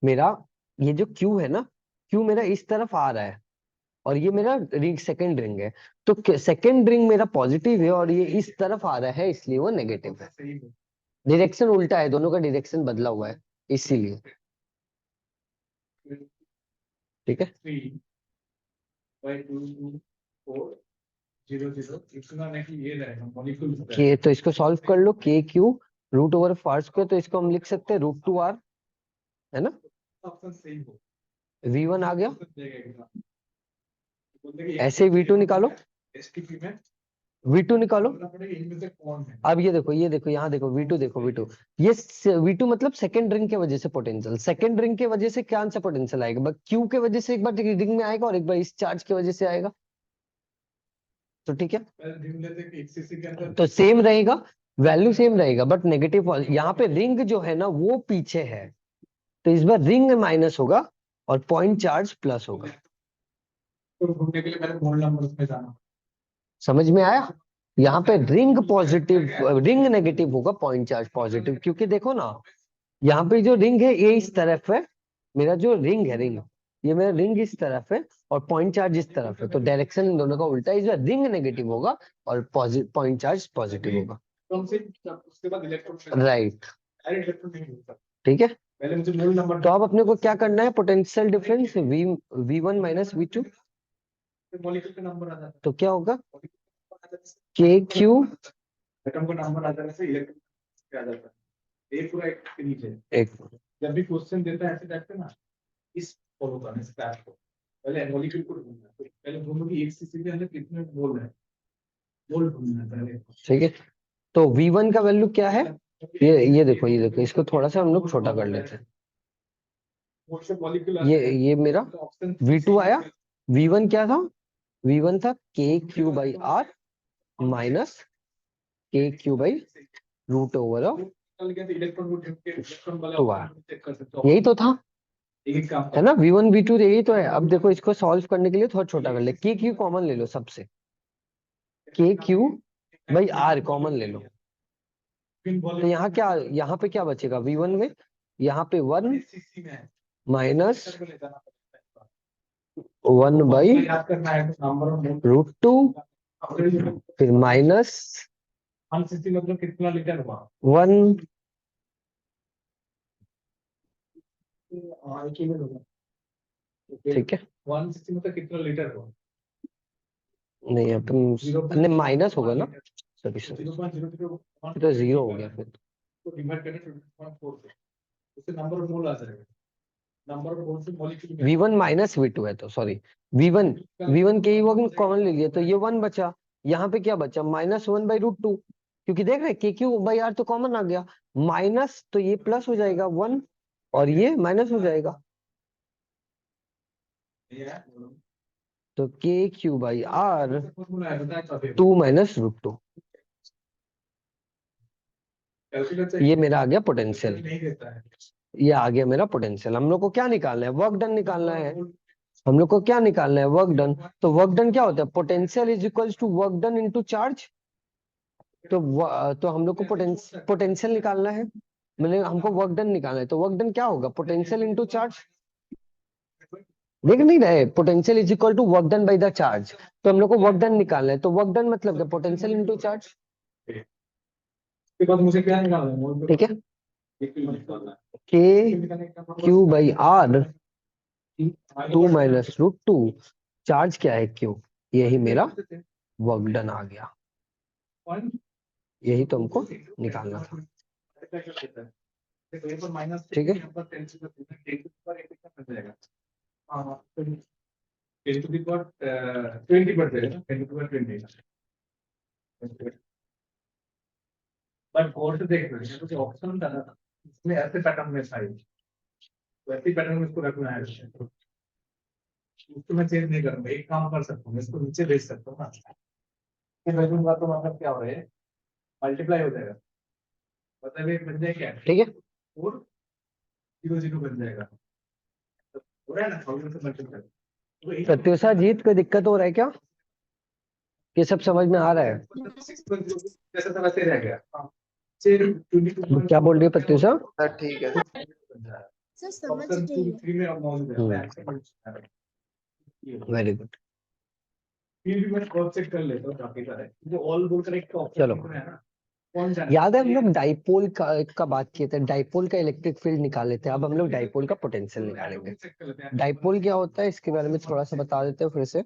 मेरा ये जो क्यू है ना, क्यू मेरा इस तरफ आ रहा है और ये मेरा रिंग सेकंड रिंग है, तो सेकंड रिंग मेरा पॉजिटिव है और ये इस तरफ आ रहा है, इसलिए वो नेगेटिव है। डायरेक्शन उल्टा है, दोनों का डायरेक्शन बदला हुआ है, इसीलिए। ठीक है, 3/2 इतना नहीं ये रहेगा मॉलिक्यूल के तो इसको सॉल्व कर लो, के क्यू रूट ओवर फार स्क्वायर, तो इसको हम लिख सकते हैं √2r, है ना? ऑप्शन सही हो V1 आ गया, बोलते ऐसे V2 निकालो, एसटीपी में V2 निकालो। बोलना पड़ेगा इनमें से कौन है। अब ये देखो यहाँ देखो V2 देखो, V2 ये V2 मतलब सेकंड रिंग के वजह से पोटेंशियल, सेकंड रिंग के वजह से क्या आंसर पोटेंशियल आएगा? बस क्यू के वजह से एक बार रिंग में आएगा और एक बार इस चार्ज की वजह से आएगा, तो ठीक है, पहले ढूंढ लेते हैं कि एक सीसी के अंदर तो सेम रहेगा, वैल्यू सेम रहेगा, बट नेगेटिव यहाँ पे रिंग जो है ना वो पीछे है, तो इस बार रिंग माइनस होगा और पॉइंट चार्ज प्लस होगा। तो ढूंढने के लिए पहले मोल नंबर में जाना। समझ में आया? यहाँ पे रिंग पॉजिटिव, रिंग नेगेटिव होगा, पॉइंट चार्ज पॉजिटिव, क्योंकि देखो ना यहाँ पे जो रिंग है ये इस तरफ है, मेरा जो रिंग है, रिंग ये मेरा रिंग इस तरफ है और पॉइंट चार्ज इस तरफ है, तो डायरेक्शन इन दोनों का उल्टा है, इस बार रिंग नेगेटिव होगा और पॉइंट चार्ज पॉजिटिव होगा। तो हमसे उसके बाद इलेक्ट्रॉन राइट, डायरेक्ट इलेक्ट्रॉन नहीं होता। ठीक है, पहले मुझे मोल नंबर तो अब अपने को क्या करना है, potential difference V1 minus V2, molecule का नंबर आ जाता तो क्या होगा है के क्यू एटम का नंबर आ जाने से इलेक्ट्रॉन आ जाता है। एक पूरा एक के नीचे एक, जब भी क्वेश्चन देता है ऐसे टाइप का ना, इस फॉलो करने से टाइप को पहले मॉलिक्यूल को ढूंढना है, तो पहले ढूंढो कि एक सीसी के अंदर कितने मोल है, मोल ढूंढना है पहले। ठीक है, तो V1 का वैल्यू क्या है, ये देखो, ये देखो, इसको थोड़ा सा हम लोग छोटा कर लेते हैं, मोल से मॉलिक्यूल ये मेरा ऑप्शन V2 आया, V1 क्या था, V1 था K Q by R minus K Q by root over of electron वाला 2r, चेक कर सकते हो। यही तो था, एक काम है ना, V1 V2 यही तो है। अब देखो इसको सॉल्व करने के लिए थोड़ा छोटा कर ले, के क्यू कॉमन ले लो सबसे, के क्यू बाई आर कॉमन ले लो, तो यहाँ क्या, यहाँ पे क्या बचेगा V1 में, यहाँ पे 1 सीसी में है माइनस को ले जाना पड़ता है। 1 बाई याद करना है तो नंबर ऑफ √2, फिर माइनस 1 सीसी मतलब कितना लीटर हुआ 1, एक ही में होगा। ठीक है, 1 सीसी मतलब कितना लीटर हुआ नहीं अपन नहीं माइनस होगा ना, सॉरी सॉरी, 0.001 तो जीरो हो गया फिर, तो डिवाइड करें 20.4 से उससे नंबर ऑफ मोल आ जाएगा। नंबर ऑफ मोल से मॉलिक्यूल में V1 माइनस V2 है, तो सॉरी V1 के ही कॉमन ले लिया, तो ये 1 बचा, यहाँ पे क्या बचा -1 बाई √2, क्योंकि देख रहे के क्यू बाई आर तो कॉमन आ गया, माइनस तो ये प्लस हो जाएगा 1 और ये माइनस हो जाएगा, तो के क्यू बाई आर 2 माइनस √2, ये मेरा आ गया पोटेंशियल, नहीं देता है। ये आ गया मेरा पोटेंशियल। हम लोग को क्या निकालना है, वर्क डन निकालना है, हम लोग को क्या निकालना है, वर्क डन। तो वर्क डन क्या होता है, potential is equals to work done into charge, तो हम लोग को पोटेंशियल निकालना है, मतलब हमको वर्क डन निकालना है, तो वर्क डन क्या होगा, पोटेंशियल इनटू चार्ज, देख नहीं रहे, potential is equal to work done by the charge, तो हम लोग को वर्क डन निकालना है, तो वर्क डन मतलब क्या, पोटेंशियल इनटू चार्ज, उसके बाद मुझे क्या निकालना है मोल ठीक है, निकालना है के क्यू बाई आर 2 - √2, चार्ज क्या है क्यू, यही मेरा वर्क डन आ गया, यही तो हमको निकालना था। ठीक है, टेन टू दी पावर 20 बढ़ जाएगा ना, 10 टू दी पावर 20। बट गौर से देख रहे हैं कुछ ऑप्शन था ना, इसमें ऐसे पैटर्न में था, वैसे पैटर्न में इसको रखना है, उसको मैं चेंज नहीं करूंगा। एक काम कर सकता हूँ, मैं इसको नीचे भेज सकता हूँ ना, ये भेजूंगा तो मतलब क्या हो रहा है, मल्टीप्लाई हो जाएगा, मतलब ये बन जाएगा क्या, ठीक है, 400 बन जाएगा, तो हो रहा है ना 1000 से मल्टीप्लाई। तो एक प्रत्युषा जीत कोई दिक्कत हो रहा है क्या, ये सब समझ में आ रहा है? 6.0 जैसा था वैसे रह गया। हाँ, 22 क्या बोल रही है प्रत्युषा? सर ठीक है। सर समझ ऑप्शन रही 2 हूँ। 3 में अब मौजूद है, मैं एक्सेप्ट कर रहा हूँ। वेरी गुड, फिर भी मैं क्रॉस चेक कर लेता हूँ काफी सारे, जो ऑल बोलकर एक ऑप्शन चलो। है ना, कौन जाने याद है हम लोग डाइपोल का बात किए थे, डाइपोल का इलेक्ट्रिक फील्ड निकाले थे, अब हम लोग डाइपोल का पोटेंशियल निकालेंगे। चेक कर लेते हैं। डाइपोल क्या होता है इसके बारे में थोड़ा सा बता देते हैं फिर से। एक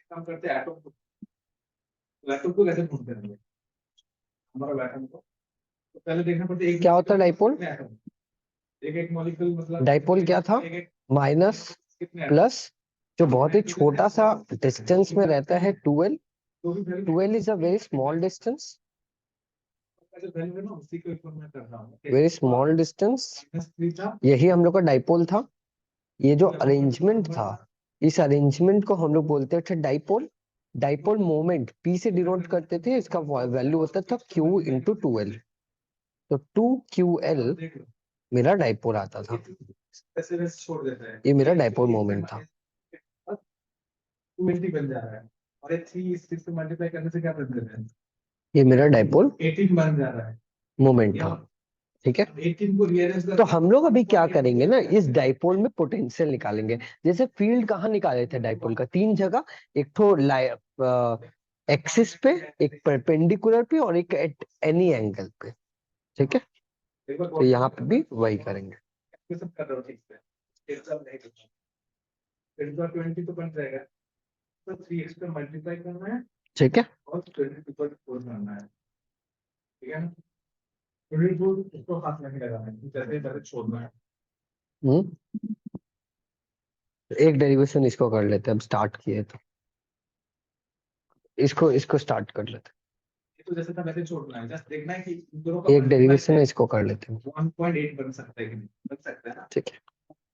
काम करते हैं, एटम को कैसे ढूंढते हैं हम लोग? हमारा एटम को तो पहले देखना पड़ता है एक क्या होता है डाइपोल? एक एक मॉलिक्यूल, मतलब डाइपोल क्या था? एक माइनस कितने प्लस, जो बहुत ही छोटा सा डिस्टेंस में रहता है 2l। तो भी value 2l is a very small distance, जो वैल्यू है ना, उसी को ऊपर मैं कर रहा हूँ। वेरी स्मॉल डिस्टेंस, -3 था, यही हम लोग का डाइपोल था। ये जो अरेंजमेंट था, इस अरेंजमेंट को हम लोग बोलते थे डाइपोल। डाइपोल मोमेंट P से डिनोट करते थे, इसका वैल्यू होता था Q इंटू 2l, तो 2QL देख लो, मेरा डाइपोल आता था, ऐसे वैसे छोड़ देता है, ये मेरा डाइपोल मोमेंट था। 280 बन जा रहा है, और ये 3 इस चीज से मल्टीप्लाई करने से क्या बन जाता है, ये मेरा डाइपोल 18 बन जा रहा है। मोमेंट था। ठीक है, 18 को रीअरेंज तो हम लोग अभी क्या करेंगे ना, इस डाइपोल में पोटेंशियल निकालेंगे। जैसे फील्ड कहाँ निकाले थे डाइपोल का, 3 जगह, एक तो एक्सिस पे, एक परपेंडिकुलर पे, और एक एट एनी एंगल पे। ठीक है, तो यहाँ पे भी वही करेंगे। सब कर रहा हूँ ठीक से, एकदम नहीं करता, फिर 20 तो बन जाएगा, तो 3x पे मल्टीप्लाई करना है ठीक है, और 22 पर 4 करना है, ठीक है ना। 22 इसको हाथ में नहीं लगाना है, जैसे जैसे छोड़ना है। एक डेरिवेशन इसको कर लेते हैं, अब स्टार्ट किए तो इसको इसको स्टार्ट कर लेते ये तो जैसे था वैसे छोड़ना है, जस्ट देखना है कि इन दोनों का हैं, एक multiply डेरिवेशन है है, इसको कर लेते हैं। 1.8 बन सकता है कि नहीं, बन सकता है ना। ठीक है,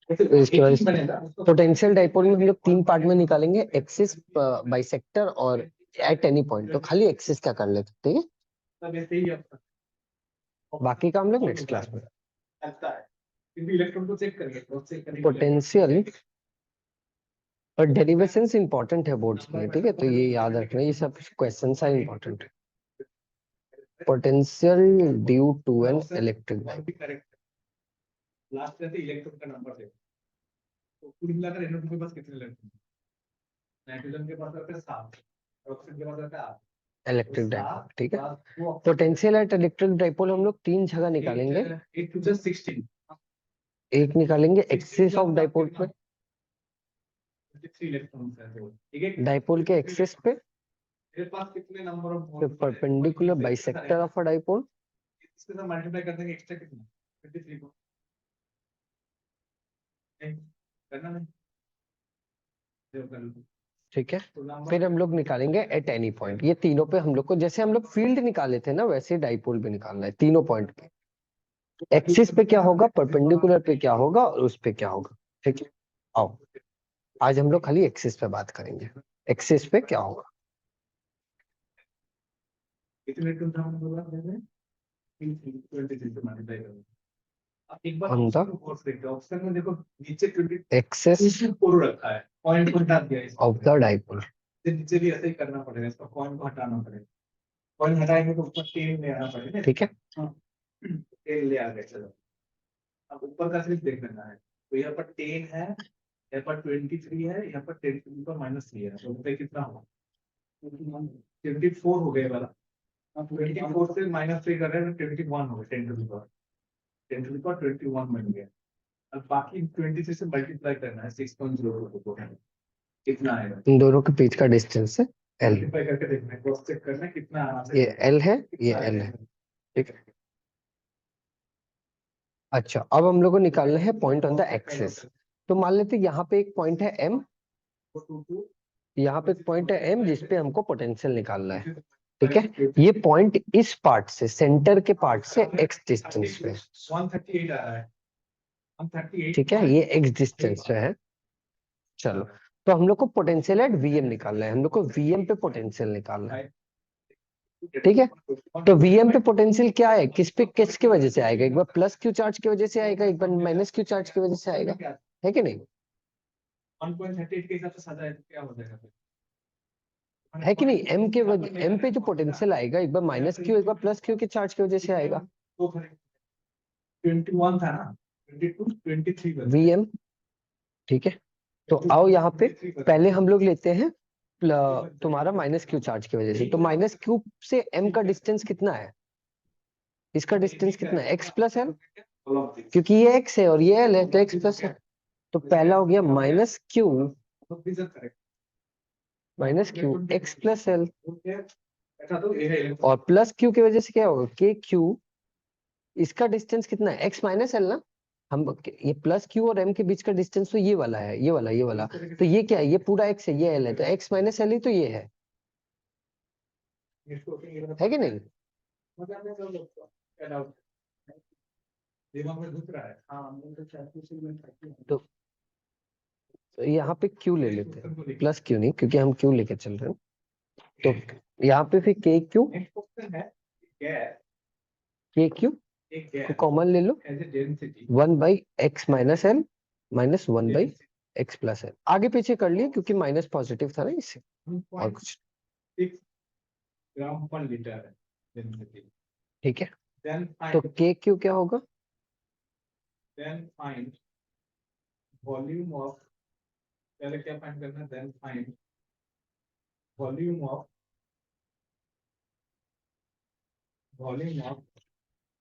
जैसे तो इसके 18 बाद बनेगा उसको पोटेंशियल डाइपोल में हम लोग 3 पार्ट में निकालेंगे, एक्सिस, बाइसेक्टर और एट एनी पॉइंट। तो खाली एक्सिस का कर लेते हैं, ठीक तब ऐसे ही अब है, बाकी का हम लोग नेक्स्ट क्लास में। चलता है, क्योंकि इलेक्ट्रॉन को चेक करेंगे, क्रॉस चेक करेंगे पोटेंशियल और डेरिवेशंस इंपॉर्टेंट है बोर्ड्स में, ठीक है, तो ये याद रखना, ये सब क्वेश्चंस आर इंपॉर्टेंट है। Potential due to an electric dipole, correct. Last रहते इलेक्ट्रॉन का नंबर देखो, तो कुल मिलाकर इलेक्ट्रॉन के पास कितने इलेक्ट्रॉन, नाइट्रोजन के पास रहते हैं 7, ऑक्सीजन के पास रहता है 8, इलेक्ट्रिक डाइपोल। ठीक है, पोटेंशियल एट इलेक्ट्रिक डाइपोल हम लोग 3 जगह निकालेंगे। 8 to 16, एक निकालेंगे एक्सिस ऑफ डाइपोल पे, 23 इलेक्ट्रॉन्स हैं, तो ठीक है। डाइपोल के एक्सिस पे, मेरे पास कितने नंबर ऑफ फिर perpendicular bisector of a dipole, इसके साथ मल्टीप्लाई कर देंगे, एक्स्ट्रा कितना 23 को नहीं, करना नहीं, जो कर लो। ठीक है, तो नंबर फिर हम लोग निकालेंगे एट एनी पॉइंट। ये तीनों पे हम लोग को, जैसे हम लोग फील्ड निकाले थे ना, वैसे डाइपोल भी निकालना है तीनों पॉइंट पे। एक्सिस पे क्या होगा, परपेंडिकुलर पे क्या होगा, और उस पे क्या होगा। ठीक है, आओ आज हम लोग खाली एक्सिस पे बात करेंगे, एक्सिस पे क्या होगा। कितने टू था हम लोग ने 23 से मल्टीप्लाई करो। अब एक बार On the ऑप्शन को फोर्स देखते हैं, ऑप्शन में देखो नीचे 24 एक्सिस रखा है, पॉइंट को हटा दिया इसको, ऑफ द डाइपोल। इससे नीचे भी ऐसे ही करना पड़ेगा, इसका पॉइंट को हटाना पड़ेगा, पॉइंट हटाएंगे तो ऊपर 10 ले आना पड़ेगा। ठीक है, हाँ, 10 ले आ गए, चलो अब ऊपर का सिर्फ देख लेना है, तो यहाँ पर 10 है, यहाँ पर 23 है, यहाँ पर 10 to the power -3 है, तो पे कितना होगा 24 हो गया वाला, अब 24 से -3 कर रहे हैं तो 21 हो गया, 10 टू द पावर 21 बन गया। अब बाकी 23 से मल्टीप्लाई करना है 6.02 को, कितना आएगा? इन दोनों के बीच का डिस्टेंस है L। मल्टीप्लाई करके देखना है, क्रॉस चेक करना है कितना आना ये चाहिए। L है, ये L है, ठीक है। अच्छा, अब हम लोग को निकालना है पॉइंट ऑन द एक्सिस। तो मान लेते हैं यहाँ पे एक पॉइंट है M, यहाँ पे एक पॉइंट है M जिसपे हमको पोटेंशियल निकालना है, ठीक है। ये पॉइंट इस पार्ट से, सेंटर के पार्ट से x डिस्टेंस पे, 138 आ रहा है, 138, ठीक है, ये x डिस्टेंस पे है। चलो, तो हम लोग को पोटेंशियल एट Vm निकालना है, हम लोग को Vm पे पोटेंशियल निकालना है, ठीक है। तो Vm पे पोटेंशियल क्या है, किसकी वजह से आएगा? एक बार प्लस क्यू चार्ज की वजह से आएगा, एक बार माइनस क्यू चार्ज की वजह से आएगा, है कि नहीं? 1.38 के हिसाब से सजा है तो क्या हो जाएगा फिर? है कि नहीं? M पे जो पोटेंशियल आएगा, एक बार माइनस क्यू, एक बार प्लस क्यू के चार्ज की वजह से आएगा। तो 21 था ना, 22 23 बन गया। Vm, ठीक है। तो आओ यहाँ पे पहले हम लोग लेते हैं तुम्हारा माइनस क्यू चार्ज की वजह से। तो माइनस क्यू से M का डिस्टेंस कितना है? इसका डिस्टेंस कितना है? x प्लस एल, क्योंकि ये x है और ये l है, तो x प्लस है। तो पहला हो गया minus Q x plus L, और प्लस क्यू की वजह से क्या होगा? के क्यू, इसका डिस्टेंस कितना है? x माइनस एल ना। हम ये प्लस क्यू और m के बीच का डिस्टेंस तो ये वाला है, ये वाला। तो ये क्या है? ये पूरा x है, ये l है, तो x माइनस एल ही तो ये है कि नहीं? दिमाग में घुस रहा है। तो यहाँ पे q ले लेते हैं, प्लस q नहीं, क्योंकि हम q लेके चल रहे हैं। तो यहाँ पे फिर के क्यू, नेक्स्ट क्वेश्चन है गैस के क्यू एक को गैस कॉमन ले लो, as a density 1 by X minus L minus 1 by X plus L. आगे पीछे कर लिए क्योंकि माइनस पॉजिटिव था ना इससे, और कुछ, 6 ग्राम पर लीटर है डेंसिटी। ठीक है। देन तो फाइंड के क्यू क्या होगा? वॉल्यूम ऑफ, पहले क्या फाइंड करना है? Then find volume of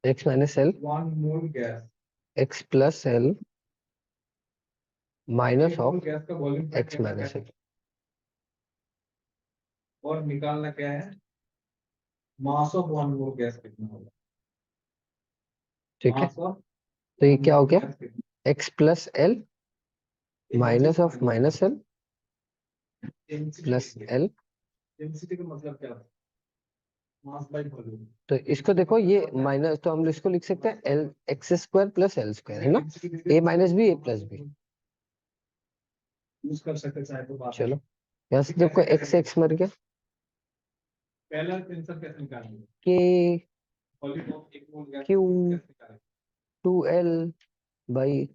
X minus L 1 mole gas, X plus L minus 1 of mole gas का वॉल्यूम एक्स माइनस एल, और निकालना क्या है? मास ऑफ 1 मोल गैस कितना होगा? ठीक है। मास ऑफ तो ये क्या हो गया? गैस कितना? X plus L minus of minus L plus L. Density का मतलब क्या है? Mass by volume. तो इसको देखो, ये माइनस, तो हम इसको लिख सकते हैं L x square plus L square, है ना, ए माइनस बी ए प्लस बी। यूज कर सकते चाहे तो बात। चलो, यहाँ से देखो एक्स एक्स मर गया, पहला आंसर कैसे निकालेंगे? के volume of 1 mole gas Q कैसे निकालेंगे? 2l बाई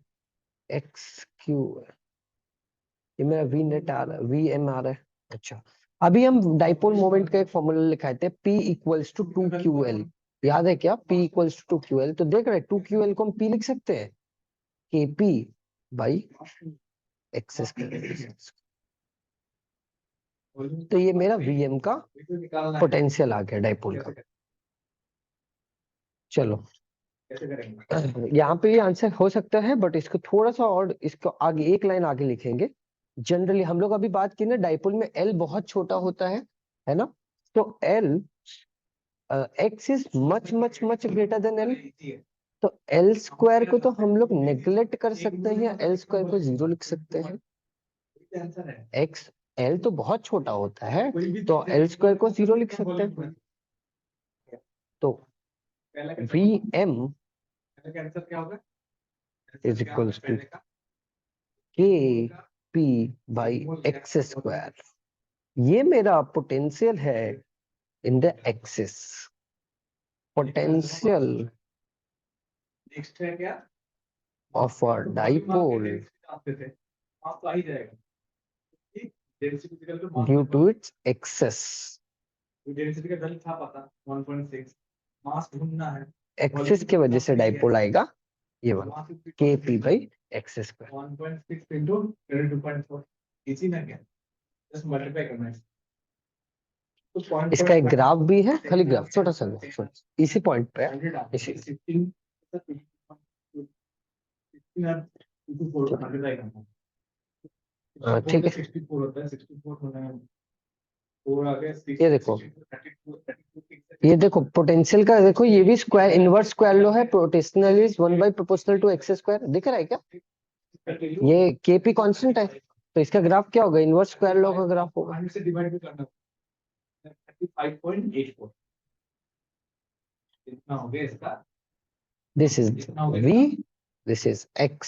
एक्स क्यू, ये मेरा वी नेट आ रहा है, वी एम आ रहा है। अच्छा, अभी हम डाइपोल मोमेंट का एक फॉर्मूला लिखाए थे, P इक्वल्स टू 2ql, याद है क्या? P equals to 2ql। तो देख रहे हैं 2ql को हम P लिख सकते हैं, kp बाई एक्स स्क्वायर। तो ये मेरा Vm का निकालना है। पोटेंशियल आ गया डाइपोल का। चलो, कैसे करेंगे? यहाँ पे ये आंसर हो सकता है, बट इसको थोड़ा सा और, इसको आगे एक लाइन आगे लिखेंगे। जनरली हम लोग अभी बात की ना, डाइपोल में L बहुत छोटा होता है ना, तो L x is much much much greater than L। तो L स्क्वायर को तो हम लोग नेग्लेक्ट कर सकते हैं, या L स्क्वायर को 0 लिख सकते हैं। आंसर है। x L तो बहुत छोटा होता है, तो L स्क्वायर को 0 लिख सकते हैं। तो Vm आंसर क्या होगा? Is equals to kp by X square. ये मेरा पोटेंशियल है in the axis, potential next है क्या? ऑफ अ डाइपोल आपके थे आप तो आ ही जाएगा। ठीक, density equal to mass due to its excess. Density का वैल्यू था पता 1.6, मास ढूंढना है। एक्सेस की वजह से डाइपोल आएगा ये वाला, kp by X square. 1.6 into 2.4 easy ना क्या? जस्ट मल्टीप्लाई करना है। तो point इसका एक ग्राफ भी है, खाली ग्राफ छोटा सा graph, छोटा सा, इसी पॉइंट पे है, इसी 16 4 को 100 आएगा हाँ, ठीक है। 64 होता है 64 होना है 4 आ गया ये देखो, ये देखो पोटेंशियल का देखो, ये भी स्क्वायर इनवर्स स्क्वायर लॉ है, proportional is 1 by proportional to X square, दिख रहा है क्या? ये केपी कांस्टेंट है, तो इसका ग्राफ क्या होगा? इनवर्स स्क्वायर लॉ का ग्राफ होगा। 100 से डिवाइड भी करना 35.84 इतना हो गया इसका this is v, this is x,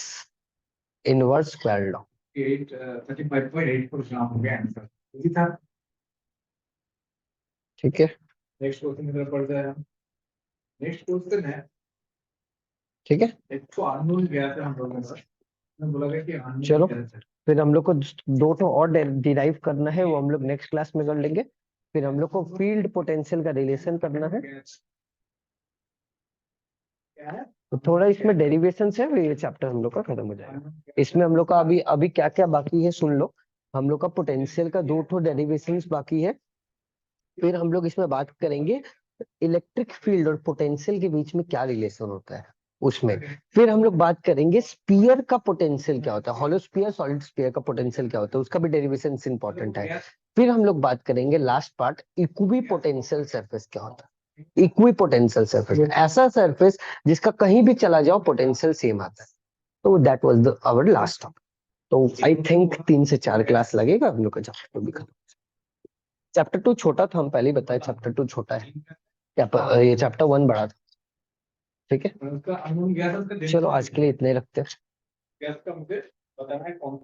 inverse square law. 35.84 ग्राम हो गया आंसर इसी था। ठीक है, नेक्स्ट क्वेश्चन की तरफ बढ़ जाए हम। नेक्स्ट क्वेश्चन है, ठीक है, एक तो अननोन गया था हम लोगों का, मैं बोला गया कि unknown चलो। गया था। फिर हम लोग को दो तो और डिराइव करना है, वो हम लोग नेक्स्ट क्लास में कर लेंगे। फिर हम लोग को फील्ड पोटेंशियल का रिलेशन करना है, क्या है तो थोड़ा इसमें डेरिवेशन है, फिर ये चैप्टर हम लोग का खत्म हो जाएगा। इसमें हम लोग का अभी अभी क्या क्या बाकी है सुन लो। हम लोग का पोटेंशियल का 2 डेरिवेशंस बाकी है। फिर हम लोग इसमें बात करेंगे इलेक्ट्रिक फील्ड और पोटेंशियल के बीच में क्या रिलेशन होता है उसमें। फिर हम लोग बात करेंगे स्पीयर का पोटेंशियल क्या होता है, हॉलो स्पीयर सॉलिड स्पीयर का पोटेंशियल क्या होता है, उसका भी डेरिवेशन इंपॉर्टेंट है। फिर हम लोग बात करेंगे last part, equi potential surface क्या होता है। इक्वी पोटेंशियल सरफेस ऐसा सरफेस जिसका कहीं भी चला जाओ पोटेंशियल सेम आता है। तो that was the our last topic. तो आई थिंक 3 से 4 क्लास लगेगा हम लोग का चैप्टर भी खत्म। चैप्टर 2 छोटा था, हम पहले ही बताए चैप्टर 2 छोटा है, ये चैप्टर 1 बड़ा था। ठीक है, उसका अननोन गया था उसका चलो आज के लिए इतने ही रखते हैं। गैस का मुझे बताना है कौन